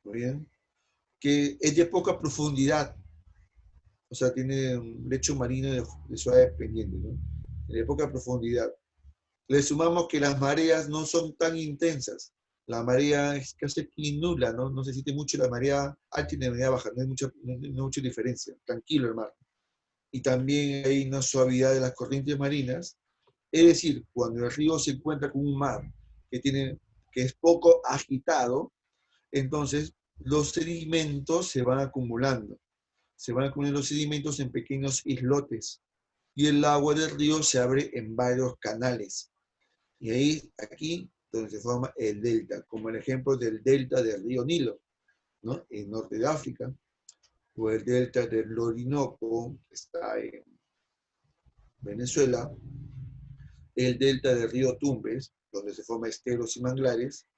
¿muy bien? Que es de poca profundidad, o sea, tiene un lecho marino de suave pendiente, ¿no? De poca profundidad. Le sumamos que las mareas no son tan intensas. La marea es casi nula, ¿no? No se siente mucho la marea alta y la marea baja, no hay mucha diferencia. Tranquilo el mar. Y también hay una suavidad de las corrientes marinas. Es decir, cuando el río se encuentra con un mar que es poco agitado, entonces los sedimentos se van acumulando. Se van acumulando los sedimentos en pequeños islotes. Y el agua del río se abre en varios canales. Y ahí, aquí, donde se forma el delta, como el ejemplo del delta del río Nilo, ¿no? En norte de África, o el delta del Orinoco, que está en Venezuela, el delta del río Tumbes, donde se forman esteros y manglares,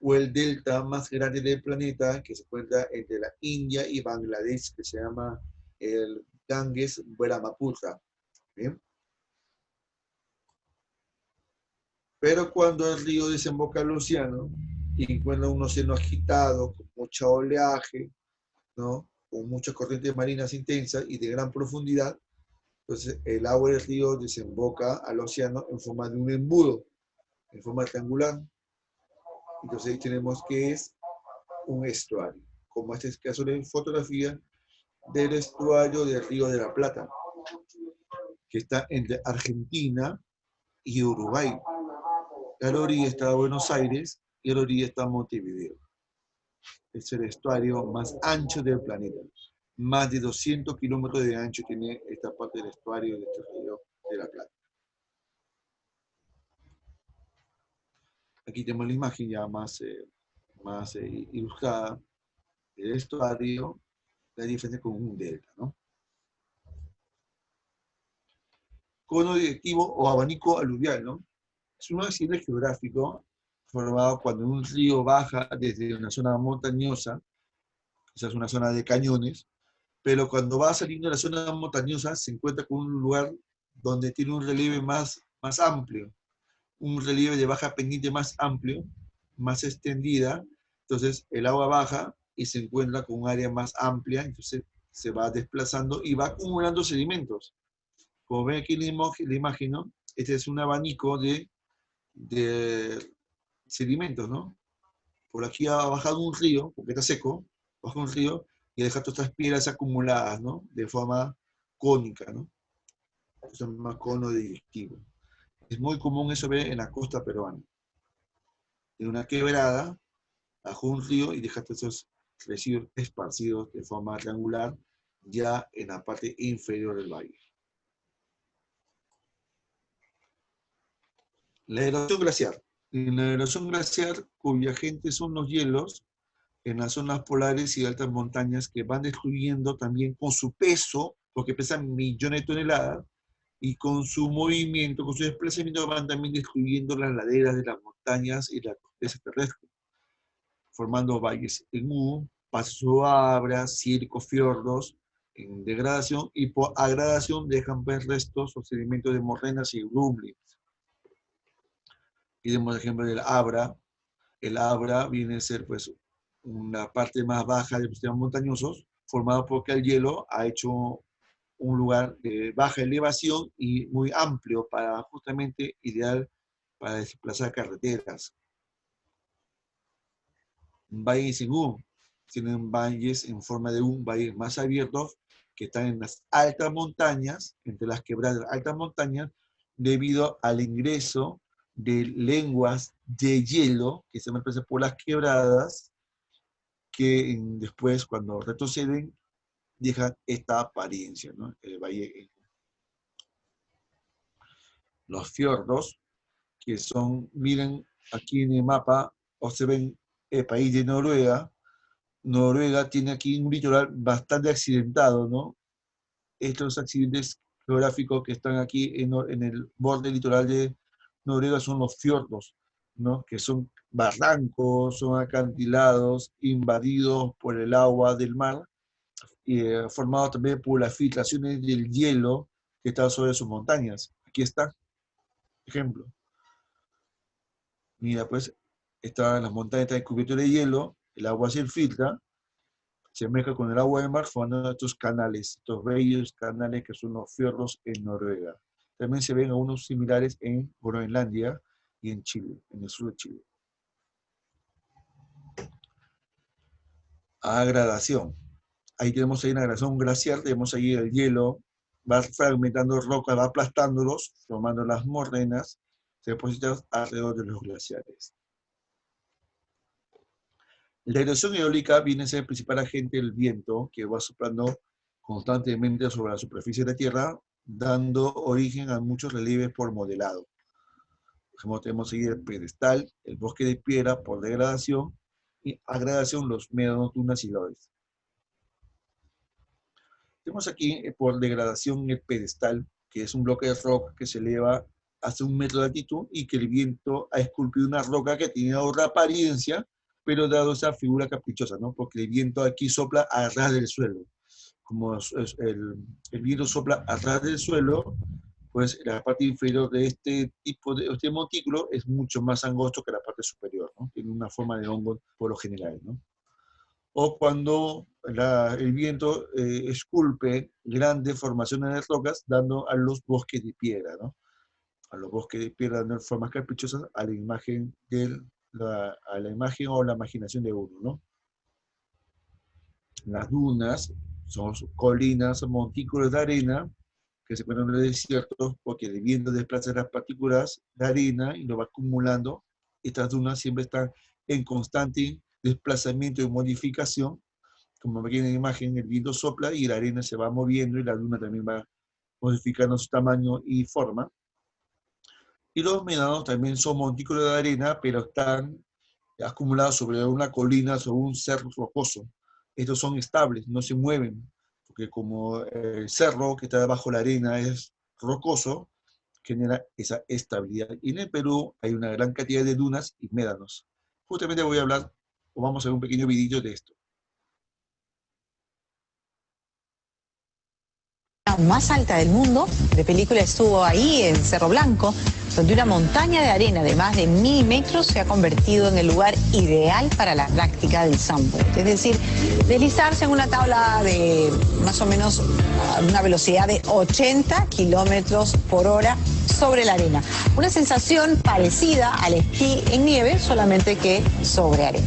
o el delta más grande del planeta, que se encuentra entre la India y Bangladesh, que se llama el Ganges Brahmaputra. ¿Bien? Pero cuando el río desemboca al océano y encuentra un océano agitado, con mucho oleaje, ¿no? Con muchas corrientes marinas intensas y de gran profundidad, entonces el agua del río desemboca al océano en forma de un embudo, en forma triangular. Entonces ahí tenemos que es un estuario, como este caso de fotografía del estuario del Río de la Plata, que está entre Argentina y Uruguay. A la orilla está Buenos Aires y a la orilla está Montevideo. Es el estuario más ancho del planeta. Más de 200 kilómetros de ancho tiene esta parte del estuario de este Río de la Plata. Aquí tenemos la imagen ya más ilustrada del estuario, la diferencia con un delta, ¿no? Cono directivo o abanico aluvial, ¿no? Es un accidente geográfico formado cuando un río baja desde una zona montañosa, esa es una zona de cañones, pero cuando va saliendo de la zona montañosa se encuentra con un lugar donde tiene un relieve más amplio, un relieve de baja pendiente más amplio, más extendida. Entonces el agua baja y se encuentra con un área más amplia, entonces se va desplazando y va acumulando sedimentos. Como ven aquí en la imagen, ¿no? Este es un abanico de sedimentos, ¿no? Por aquí ha bajado un río, porque está seco, baja un río y deja todas estas piedras acumuladas, ¿no? De forma cónica, ¿no? Se llama cono digestivo. Es muy común eso ver en la costa peruana. En una quebrada, bajo un río y deja todos esos residuos esparcidos de forma triangular ya en la parte inferior del valle. La erosión glaciar. En la erosión glaciar, cuya agente son los hielos, en las zonas polares y altas montañas que van destruyendo también con su peso, porque pesan millones de toneladas, y con su movimiento, con su desplazamiento van también destruyendo las laderas de las montañas y la corteza terrestre, formando valles en U, pasos abras, circos, fiordos, en degradación, y por agradación dejan ver restos o sedimentos de morrenas y grumlis. Y demos el ejemplo del Abra. El Abra viene a ser pues una parte más baja de los sistemas montañosos, formado porque el hielo ha hecho un lugar de baja elevación y muy amplio para justamente ideal para desplazar carreteras. Valles en U tienen valles en forma de un valle más abiertos que están en las altas montañas, entre las quebradas de las altas montañas, debido al ingreso de lenguas de hielo que se expresan por las quebradas, que después, cuando retroceden, dejan esta apariencia, ¿no? El valle. Los fiordos, que son, miren aquí en el mapa, observen el país de Noruega. Noruega tiene aquí un litoral bastante accidentado, ¿no? Estos accidentes geográficos que están aquí en el borde litoral de Noruega son los fiordos, ¿no? Que son barrancos, son acantilados, invadidos por el agua del mar, y formados también por las filtraciones del hielo que está sobre sus montañas. Aquí está, ejemplo. Mira, pues, las montañas están cubiertas de hielo, el agua se filtra, se mezcla con el agua del mar, formando estos canales, estos bellos canales que son los fiordos en Noruega. También se ven algunos similares en Groenlandia y en Chile, en el sur de Chile. Gradación. Ahí tenemos ahí una gradación glaciar, tenemos ahí el hielo, va fragmentando rocas, va aplastándolos, formando las morrenas, se depositan alrededor de los glaciares. La erosión eólica viene a ser el principal agente del viento que va soplando constantemente sobre la superficie de la Tierra, dando origen a muchos relieves por modelado. Por ejemplo, tenemos ahí el pedestal, el bosque de piedra por degradación, y a gradación los médanos, dunas y lodes. Tenemos aquí por degradación el pedestal, que es un bloque de roca que se eleva hasta 1 metro de altitud y que el viento ha esculpido una roca que tiene otra apariencia, pero dado esa figura caprichosa, ¿no? Porque el viento aquí sopla a ras del suelo. Como el viento sopla a ras del suelo, pues la parte inferior de este tipo de este montículo es mucho más angosto que la parte superior, ¿no? Tiene una forma de hongo por lo general, ¿no? O cuando el viento esculpe grandes formaciones de rocas, dando a los bosques de piedra, ¿no? A los bosques de piedra dando formas caprichosas a la imagen a la imagen o la imaginación de uno, ¿no? Las dunas son colinas, montículos de arena que se encuentran en los desiertos porque el viento desplaza las partículas de arena y lo va acumulando. Estas dunas siempre están en constante desplazamiento y modificación. Como ven en la imagen, el viento sopla y la arena se va moviendo y la duna también va modificando su tamaño y forma. Y los médanos también son montículos de arena, pero están acumulados sobre una colina, sobre un cerro rocoso. Estos son estables, no se mueven, porque como el cerro que está debajo de la arena es rocoso, genera esa estabilidad. Y en el Perú hay una gran cantidad de dunas y médanos. Justamente voy a hablar, o vamos a ver un pequeño vidillo de esto. más alta del mundo. La película estuvo ahí en Cerro Blanco, donde una montaña de arena de más de 1000 metros se ha convertido en el lugar ideal para la práctica del sandboard. Es decir, deslizarse en una tabla de más o menos una velocidad de 80 kilómetros por hora sobre la arena. Una sensación parecida al esquí en nieve, solamente que sobre arena.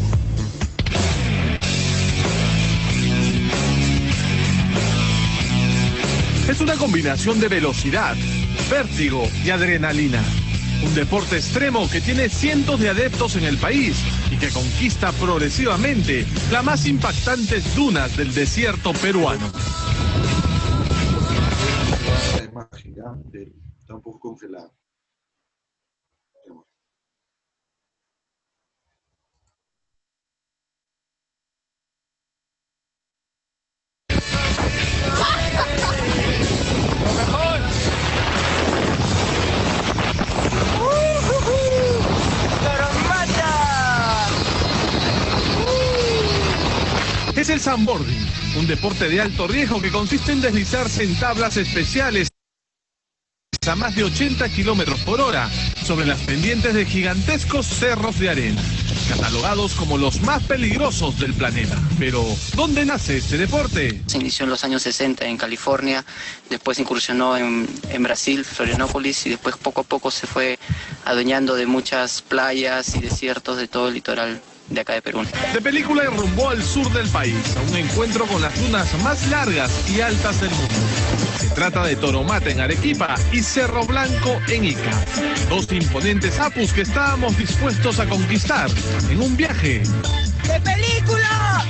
Es una combinación de velocidad, vértigo y adrenalina. Un deporte extremo que tiene cientos de adeptos en el país y que conquista progresivamente las más impactantes dunas del desierto peruano. La imagen, ¿ya? Está un poco congelada. Es el sandboarding, un deporte de alto riesgo que consiste en deslizarse en tablas especiales a más de 80 kilómetros por hora sobre las pendientes de gigantescos cerros de arena, catalogados como los más peligrosos del planeta. Pero, ¿dónde nace este deporte? Se inició en los años 60 en California, después incursionó en Brasil, Florianópolis, y después poco a poco se fue adueñando de muchas playas y desiertos de todo el litoral de acá de Perú. De película rumbo al sur del país, a un encuentro con las dunas más largas y altas del mundo. Se trata de Toromata en Arequipa y Cerro Blanco en Ica. Dos imponentes apus que estábamos dispuestos a conquistar en un viaje ¡de película!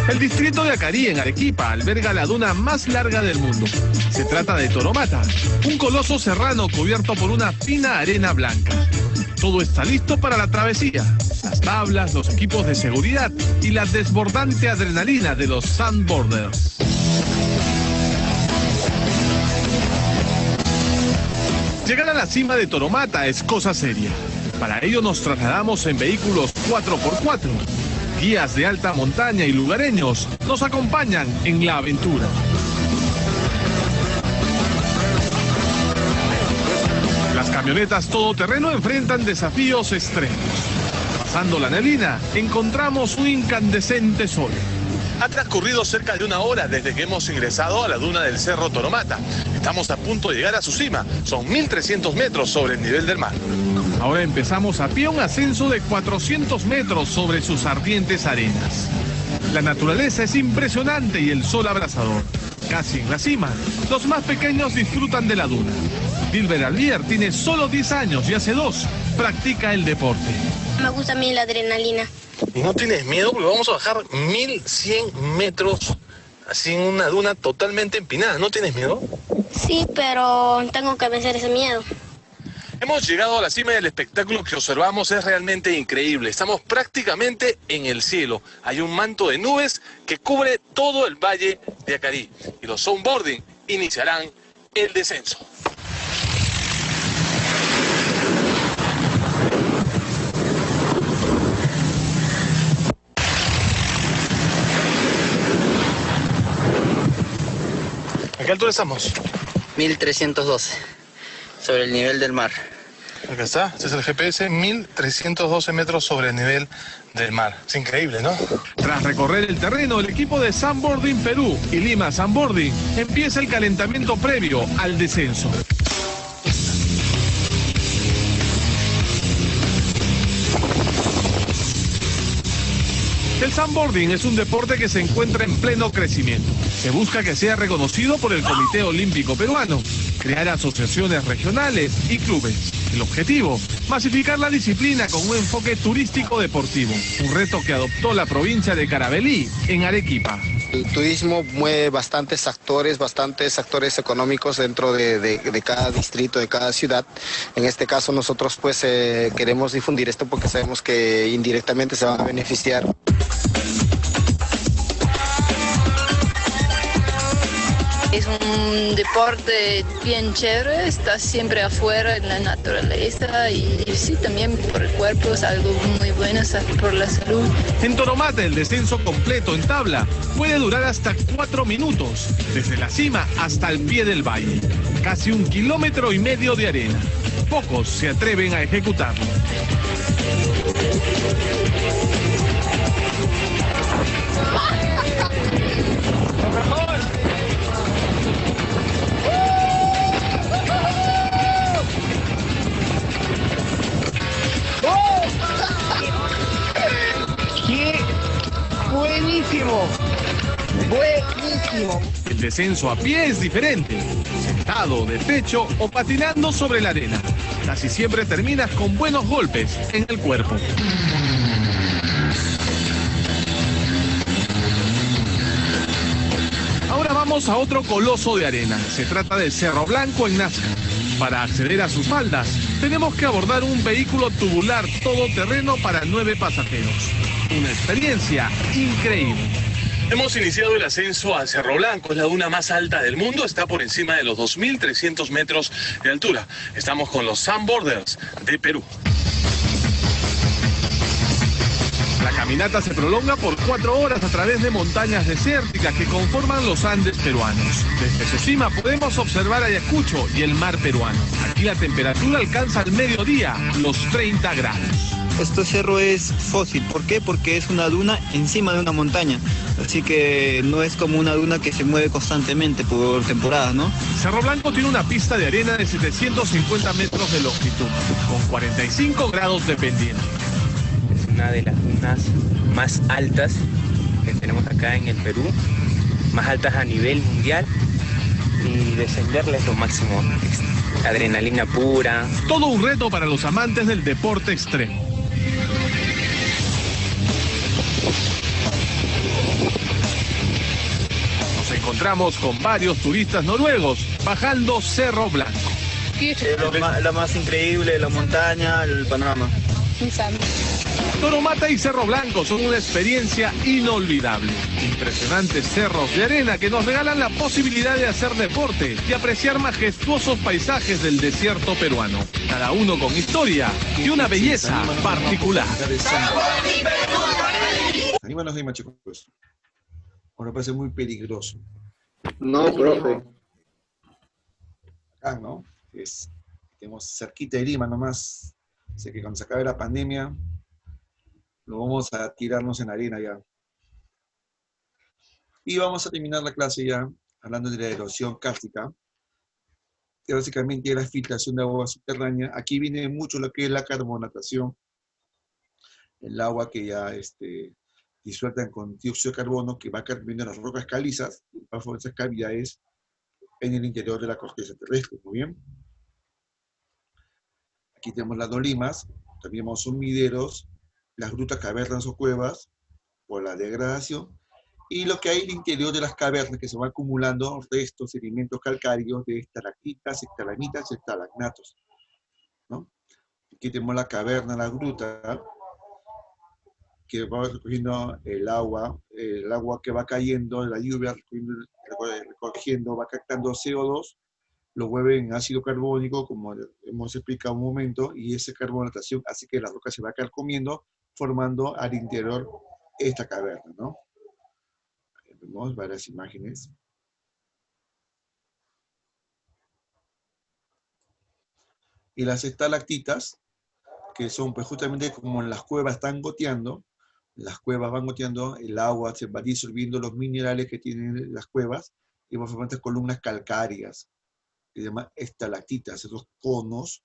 El distrito de Acarí, en Arequipa, alberga la duna más larga del mundo. Se trata de Toromata, un coloso serrano cubierto por una fina arena blanca. Todo está listo para la travesía. Las tablas, los equipos de seguridad y la desbordante adrenalina de los sandboarders. Llegar a la cima de Toromata es cosa seria. Para ello nos trasladamos en vehículos 4x4. Guías de alta montaña y lugareños nos acompañan en la aventura. Las camionetas todoterreno enfrentan desafíos extremos. Pasando la neblina, encontramos un incandescente sol. Ha transcurrido cerca de una hora desde que hemos ingresado a la duna del Cerro Toromata. Estamos a punto de llegar a su cima. Son 1300 metros sobre el nivel del mar. Ahora empezamos a pie un ascenso de 400 metros sobre sus ardientes arenas. La naturaleza es impresionante y el sol abrasador. Casi en la cima, los más pequeños disfrutan de la duna. Dilber Alvier tiene solo 10 años y hace 2 practica el deporte. Me gusta a mí la adrenalina. ¿Y no tienes miedo? Porque vamos a bajar 1100 metros así en una duna totalmente empinada. ¿No tienes miedo? Sí, pero tengo que vencer ese miedo. Hemos llegado a la cima y el espectáculo que observamos es realmente increíble. Estamos prácticamente en el cielo. Hay un manto de nubes que cubre todo el valle de Acarí. Y los soundboarding iniciarán el descenso. ¿A qué altura estamos? 1312, sobre el nivel del mar. Acá está, este es el GPS, 1312 metros sobre el nivel del mar. Es increíble, ¿no? Tras recorrer el terreno, el equipo de Sandboarding Perú y Lima Sandboarding empieza el calentamiento previo al descenso. El sandboarding es un deporte que se encuentra en pleno crecimiento. Se busca que sea reconocido por el Comité Olímpico Peruano, crear asociaciones regionales y clubes. El objetivo, masificar la disciplina con un enfoque turístico deportivo, un reto que adoptó la provincia de Carabalí, en Arequipa. El turismo mueve bastantes actores económicos dentro de cada distrito, de cada ciudad. En este caso nosotros pues queremos difundir esto porque sabemos que indirectamente se van a beneficiar. Es un deporte bien chévere, estás siempre afuera en la naturaleza y sí, también por el cuerpo es algo muy bueno, por la salud. En Toromata el descenso completo en tabla puede durar hasta 4 minutos, desde la cima hasta el pie del valle. Casi 1,5 kilómetros de arena. Pocos se atreven a ejecutarlo. ¡Qué buenísimo! ¡Buenísimo! El descenso a pie es diferente, sentado, de pecho o patinando sobre la arena. Casi siempre terminas con buenos golpes en el cuerpo. Ahora vamos a otro coloso de arena. Se trata del Cerro Blanco en Nazca. Para acceder a sus faldas, tenemos que abordar un vehículo tubular todoterreno para 9 pasajeros. Una experiencia increíble. Hemos iniciado el ascenso al Cerro Blanco, es la duna más alta del mundo, está por encima de los 2.300 metros de altura. Estamos con los Sandboarders de Perú. La caminata se prolonga por 4 horas a través de montañas desérticas que conforman los Andes peruanos. Desde su cima podemos observar Ayacucho y el mar peruano. Aquí la temperatura alcanza al mediodía los 30 grados. Este cerro es fósil, ¿por qué? Porque es una duna encima de una montaña, así que no es como una duna que se mueve constantemente por temporadas, ¿no? Cerro Blanco tiene una pista de arena de 750 metros de longitud, con 45 grados de pendiente. Es una de las dunas más altas que tenemos acá en el Perú, más altas a nivel mundial, y descenderla es lo máximo, es adrenalina pura. Todo un reto para los amantes del deporte extremo. Nos encontramos con varios turistas noruegos bajando Cerro Blanco. Lo más increíble, la montaña, el panorama. Toromata y Cerro Blanco son una experiencia inolvidable. Impresionantes cerros de arena que nos regalan la posibilidad de hacer deporte y apreciar majestuosos paisajes del desierto peruano. Cada uno con historia y una belleza particular. Anímanos ahí, chicos. Ahora parece muy peligroso. No, profe. Acá, ¿no? Tenemos cerquita de Lima nomás. Sé que cuando se acabe la pandemia, lo vamos a tirarnos en arena ya. Y vamos a terminar la clase ya hablando de la erosión kárstica, que básicamente es la filtración de agua subterránea. Aquí viene mucho lo que es la carbonatación, el agua que ya disuelta con dióxido de carbono, que va cambiando las rocas calizas, va a formar esas cavidades en el interior de la corteza terrestre. Muy bien. Aquí tenemos las dolimas, también tenemos sumideros, las grutas, cavernas o cuevas, por la degradación, y lo que hay en el interior de las cavernas, que se van acumulando restos, sedimentos calcáreos de estalactitas, estalagmitas y estalagnatos, ¿no? Aquí tenemos la caverna, la gruta, que va recogiendo el agua que va cayendo, la lluvia recogiendo, va captando CO2, lo vuelve en ácido carbónico, como hemos explicado un momento, y esa carbonatación hace que la roca se va carcomiendo, formando al interior esta caverna, ¿no? Vemos varias imágenes. Y las estalactitas, que son pues justamente como en las cuevas están goteando, las cuevas van goteando, el agua se va disolviendo los minerales que tienen las cuevas, y van formando columnas calcáreas, que se llaman estalactitas, esos conos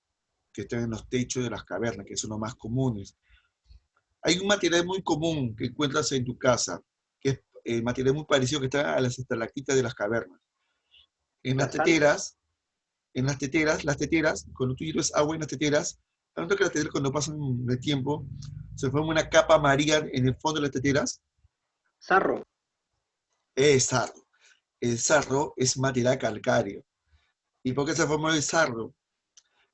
que están en los techos de las cavernas, que son los más comunes. Hay un material muy común que encuentras en tu casa, que es el material muy parecido que está a las estalactitas de las cavernas. En las teteras, cuando tú hierves agua en las teteras, tanto que las teteras cuando pasan el tiempo, se forma una capa amarilla en el fondo de las teteras. Sarro. Es sarro. El sarro es material calcáreo. ¿Y por qué se forma el sarro?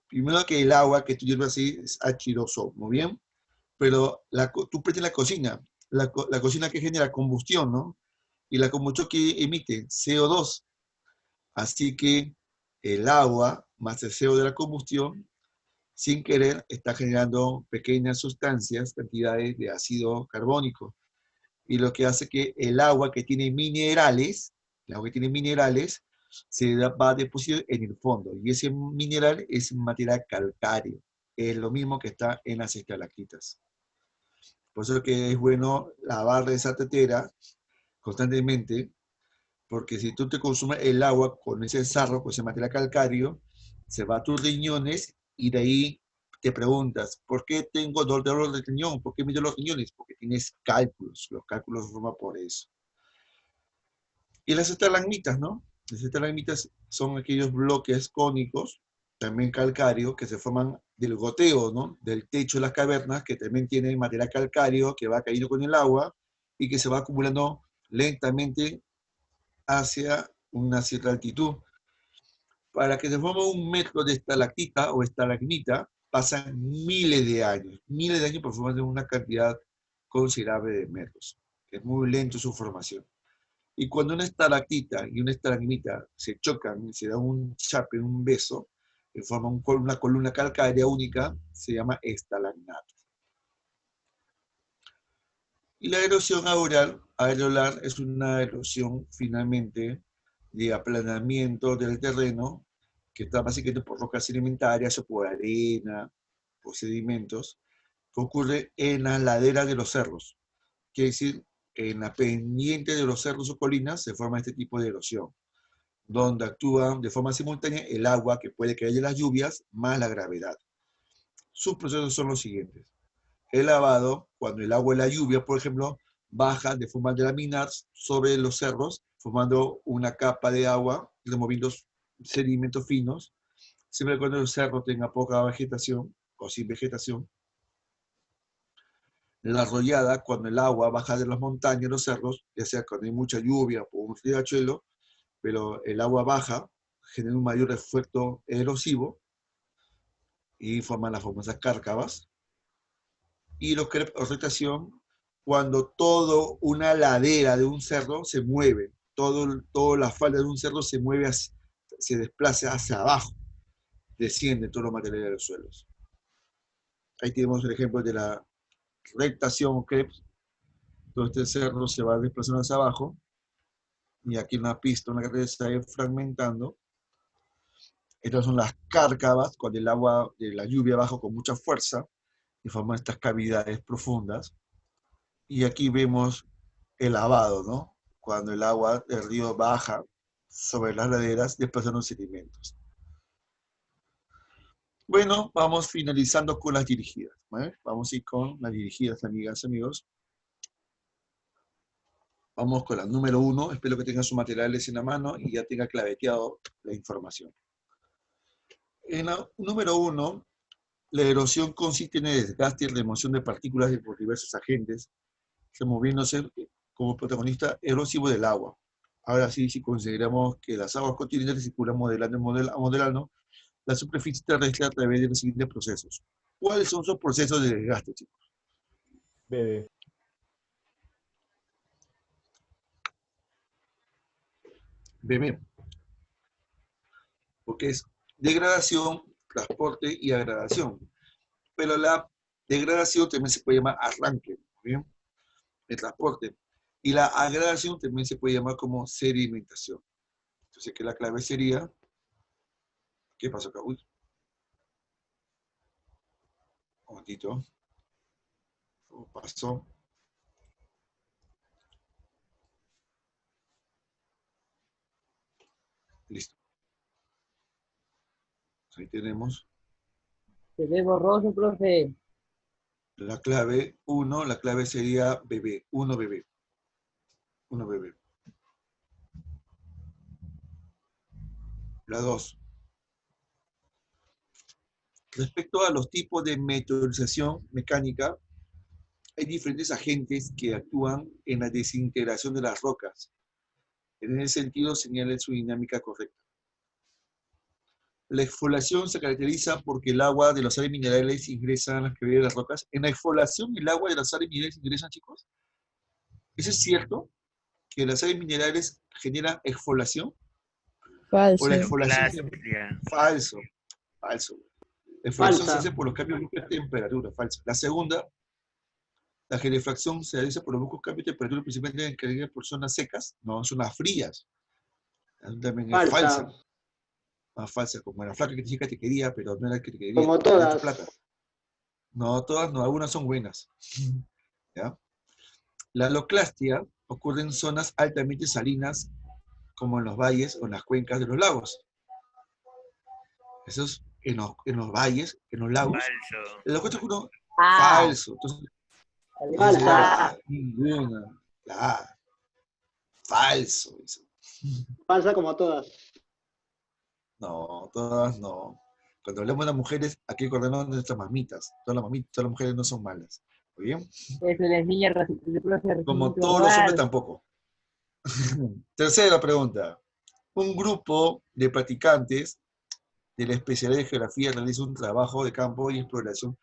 Primero que el agua que tú hierves así es H2O, muy bien, pero tú prendes la cocina que genera combustión, ¿no? Y la combustión que emite CO2. Así que el agua más el CO de la combustión, sin querer, está generando pequeñas sustancias, cantidades de ácido carbónico. Y lo que hace que el agua que tiene minerales, se va a depositar en el fondo. Y ese mineral es material calcáreo. Es lo mismo que está en las estalactitas. Por eso es que es bueno lavar esa tetera constantemente, porque si tú te consumes el agua con ese sarro, con ese material calcáreo, se va a tus riñones y de ahí te preguntas, ¿por qué tengo dolor de riñón? ¿Por qué me duelen los riñones? Porque tienes cálculos, los cálculos se forman por eso. Y las estalagmitas, ¿no? Las estalagmitas son aquellos bloques cónicos, también calcáreos, que se forman del goteo, ¿no? Del techo de las cavernas, que también tienen material calcáreo que va cayendo con el agua y que se va acumulando lentamente hacia una cierta altitud. Para que se forme un metro de estalactita o estalagmita, pasan miles de años por formar una cantidad considerable de metros. Es muy lento su formación. Y cuando una estalactita y una estalagmita se chocan, se dan un chape, un beso, que forma una columna calcárea única, se llama estalagnato. Y la erosión areolar es una erosión finalmente de aplanamiento del terreno, que está básicamente por rocas sedimentarias o por arena, por sedimentos, que ocurre en las laderas de los cerros. Quiere decir, en la pendiente de los cerros o colinas se forma este tipo de erosión, donde actúan de forma simultánea el agua que puede caer de las lluvias más la gravedad. Sus procesos son los siguientes. El lavado, cuando el agua de la lluvia, por ejemplo, baja de forma laminar sobre los cerros, formando una capa de agua, removiendo sedimentos finos, siempre cuando el cerro tenga poca vegetación o sin vegetación. La arrollada, cuando el agua baja de las montañas, los cerros, ya sea cuando hay mucha lluvia o un riachuelo, pero el agua baja, genera un mayor efecto erosivo y forman las famosas cárcavas. Y los crepes o rotación, cuando toda una ladera de un cerro se mueve, toda la falda de un cerro se mueve, se desplaza hacia abajo, desciende todos los materiales de los suelos. Ahí tenemos el ejemplo de la rectación o crepes. Todo este cerro se va desplazando hacia abajo, y aquí una pista, una carretera se está fragmentando. Estas son las cárcavas, cuando el agua de la lluvia baja con mucha fuerza, y forman estas cavidades profundas. Y aquí vemos el lavado, ¿no? Cuando el agua del río baja sobre las laderas, desplazando sedimentos. Bueno, vamos finalizando con las dirigidas, ¿vale? Vamos a ir con las dirigidas, amigas, amigos. Vamos con la número 1. Espero que tengan sus materiales en la mano y ya tenga claveteado la información. En la número 1, la erosión consiste en el desgaste y remoción de partículas por diversos agentes, removiéndose como protagonista erosivo del agua. Ahora sí, si consideramos que las aguas continentales circulan modelando la superficie terrestre a través de los siguientes procesos. ¿Cuáles son esos procesos de desgaste, chicos? Bebé. Bebé. Porque es degradación, transporte y agradación. Pero la degradación también se puede llamar arranque, ¿bien? El transporte. Y la agradación también se puede llamar como sedimentación. Entonces, que la clave sería... ¿Qué pasó acá? Uy. Un momentito. ¿Cómo pasó? Listo. Ahí tenemos. Se ve borroso, profe. La clave 1, la clave sería bebé. 1 bebé. 1 bebé. La 2. Respecto a los tipos de meteorización mecánica, hay diferentes agentes que actúan en la desintegración de las rocas. En ese sentido, señala su dinámica correcta. La exfoliación se caracteriza porque el agua de los sales minerales ingresa a las cavidades de las rocas. ¿En la exfoliación el agua de las sales minerales ingresan, chicos? ¿Eso es cierto? ¿Que las sales minerales generan exfoliación? O la exfoliación falso. La exfoliación se hace por los cambios bruscos de temperatura, falso. La segunda, la genuflexión se realiza por los bruscos cambios de temperatura, principalmente por zonas secas, no, zonas frías. También es falsa. Más falsa, como la flaca que te dije que te quería, pero no era que te quería. Como todas. No, todas, no, algunas son buenas. ¿Ya? La aloclastia ocurre en zonas altamente salinas, como en los valles o en las cuencas de los lagos. Eso es en los valles, en los lagos. Falso. En los cuentos uno, falso. Entonces, Falsa. Ninguna. Falso. Eso. Falsa como todas. No, todas no. Cuando hablamos de las mujeres, aquí recordemos de nuestras mamitas. Todas las mujeres no son malas. ¿Muy bien? Eso les niña Como todos los hombres tampoco. Tercera pregunta. Un grupo de practicantes de la especialidad de geografía realiza un trabajo de campo y exploración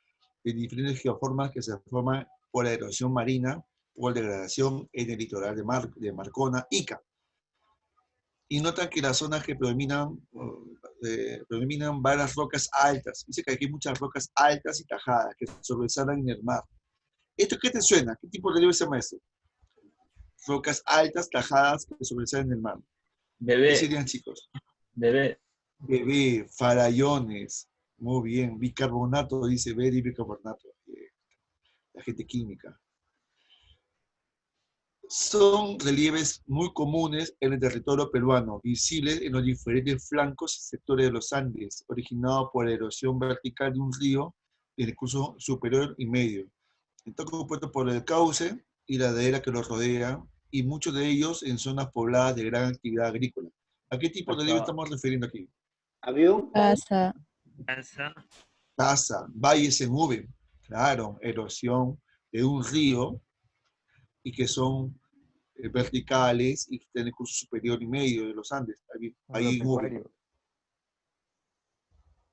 de diferentes geoformas que se forman por la erosión marina, por degradación en el litoral de Marcona, Ica. Y notan que las zonas que predominan varias rocas altas. Dice que aquí hay muchas rocas altas y tajadas que sobresalen en el mar. ¿Esto qué te suena? ¿Qué tipo de relieve se llama esto? Rocas altas, tajadas que sobresalen en el mar. ¿Qué serían, chicos? Bebé, farallones. Muy bien. Bicarbonato, dice Beri, bicarbonato. La gente química. Son relieves muy comunes en el territorio peruano, visibles en los diferentes flancos y sectores de los Andes, originados por la erosión vertical de un río en el curso superior y medio. Está compuesto por el cauce y la ladera que los rodea, y muchos de ellos en zonas pobladas de gran actividad agrícola. ¿A qué tipo de relieve estamos refiriendo aquí? ¿Avión? Casa. Valles en V. Claro, erosión de un río y que son verticales y que están en el curso superior y medio de los Andes. Ahí en V.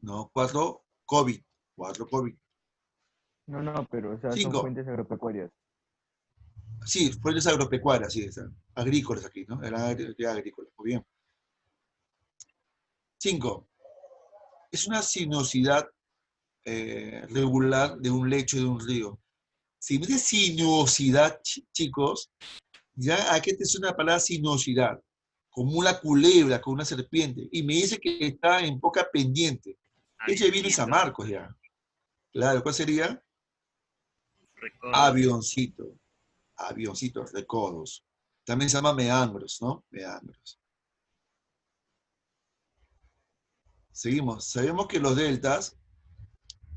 No, 4 COVID. No, pero o sea, 5. son fuentes agropecuarias. Sí, fuentes agropecuarias, sí, agrícolas aquí, ¿no? Eran actividad agrícola, muy bien. 5. Es una sinuosidad regular de un lecho de un río. Si me dice sinuosidad, chicos, ya aquí te suena la palabra sinuosidad, como una culebra, como una serpiente, y me dice que está en poca pendiente. Ella viene San Marcos ya. Claro, ¿cuál sería? Recodos. Avioncitos, recodos. También se llama meandros, ¿no? Meandros. Seguimos. Sabemos que los deltas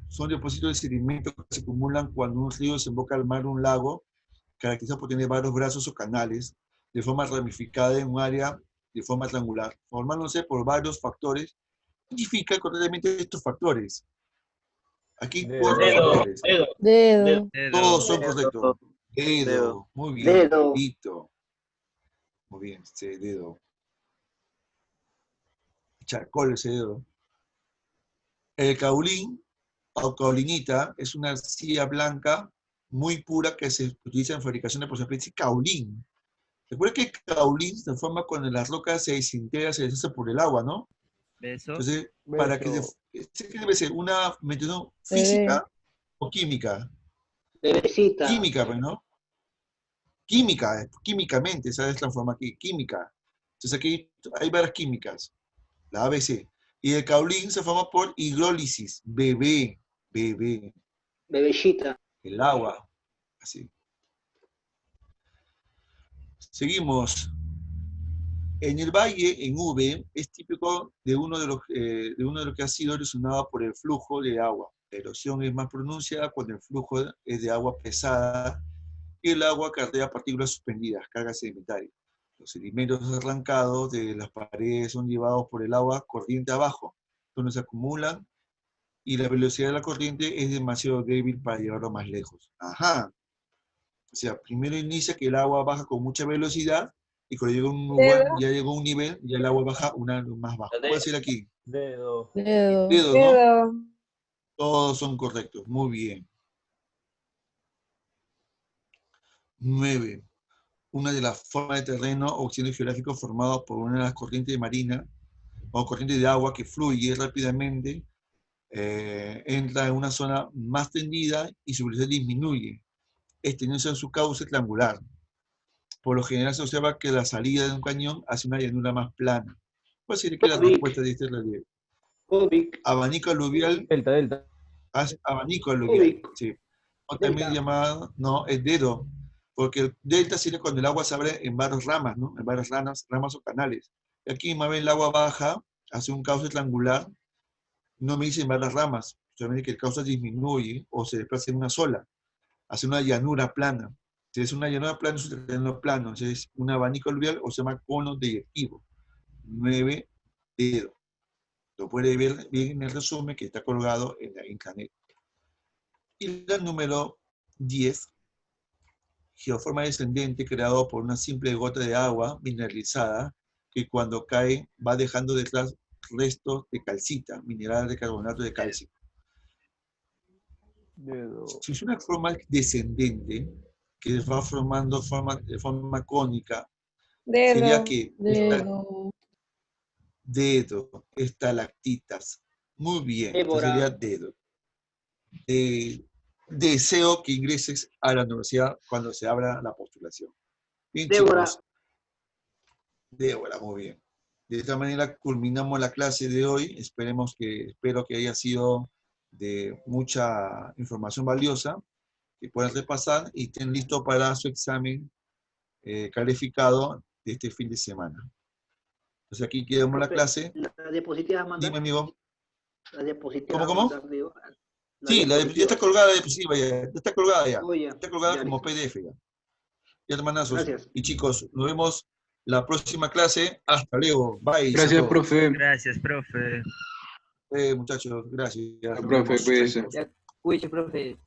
son depósitos de sedimentos que se acumulan cuando un río desemboca al mar o un lago, caracterizado por tener varios brazos o canales, de forma ramificada en un área de forma triangular, formándose por varios factores. Identifica correctamente estos factores. Aquí 4 factores. Dedo. Todos son correctos. Dedo. Muy bien. Dedo. Dedo. Muy bien, ese dedo. Charcol ese dedo. El caulín o caulinita es una arcilla blanca muy pura que se utiliza en fabricación de porcelanas. Caulín. Recuerda que el caulín se forma cuando las rocas se desintegra, se deshace por el agua, ¿no? Entonces, para que ¿qué debe ser? ¿Una mención física o química? Bebecita. Química, pues, ¿no? Química, químicamente, ¿sabes? Transforma aquí, química. Entonces aquí hay varias químicas, la ABC. Y el caulín se forma por hidrólisis, bebé. Bebecita. El agua, así. Seguimos. En el valle, en V, es típico de uno de los que ha sido erosionado por el flujo de agua. La erosión es más pronunciada cuando el flujo es de agua pesada y el agua acarrea partículas suspendidas, cargas sedimentarias. Los sedimentos arrancados de las paredes son llevados por el agua corriente abajo, donde se acumulan y la velocidad de la corriente es demasiado débil para llevarlo más lejos. Ajá. O sea, primero inicia que el agua baja con mucha velocidad y cuando llega ya llegó a un nivel, ya el agua baja más bajo. ¿Puedo decir aquí? Dedo. ¿No? Todos son correctos. Muy bien. 9. Una de las formas de terreno o accidentes geográficos formados por una de las corrientes marinas o corriente de agua que fluye rápidamente, entra en una zona más tendida y su velocidad disminuye, extendiéndose en su cauce triangular. Por lo general se observa que la salida de un cañón hace una llanura más plana. ¿Cuál sería la respuesta de este relieve? Abanico aluvial. Delta. Hace abanico aluvial, sí. O también llamada, no, es dedo, porque el delta sería cuando el agua se abre en varias ramas, ¿no? En varias ramas o canales. Y aquí más bien el agua baja, hace un cauce triangular, no me dicen varias ramas, solamente que el cauce disminuye o se desplaza en una sola, hace una llanura plana. Si es una llanura plana, es un terreno plano, entonces es un abanico aluvial o se llama cono deyectivo. 9 dedos. Lo puede ver bien en el resumen que está colgado en la intranet. Y la número 10, geoforma descendente creado por una simple gota de agua mineralizada que cuando cae va dejando detrás restos de calcita, mineral de carbonato de calcio. Si es una forma descendente que va formando de forma cónica, sería que dedo, estalactitas. Muy bien, sería dedo. Deseo que ingreses a la universidad cuando se abra la postulación. Bien, Débora. chicos. Débora, muy bien. De esta manera culminamos la clase de hoy. Espero que haya sido de mucha información valiosa, que puedan repasar y estén listos para su examen calificado de este fin de semana. Entonces aquí quedamos la clase. La diapositiva mandar. Dime, amigo. La diapositiva ¿Cómo? mandar, digo. Sí, ya está colgada la diapositiva, ya está colgada ya. Oh, ya. Está colgada Ya, como listo. PDF ya. Ya, hermanazos. Gracias. Y chicos, nos vemos la próxima clase. Hasta luego. Bye. Gracias, saludos. profe. Gracias, profe. Muchachos, gracias. Profe, cuídese. Cuídese, profe.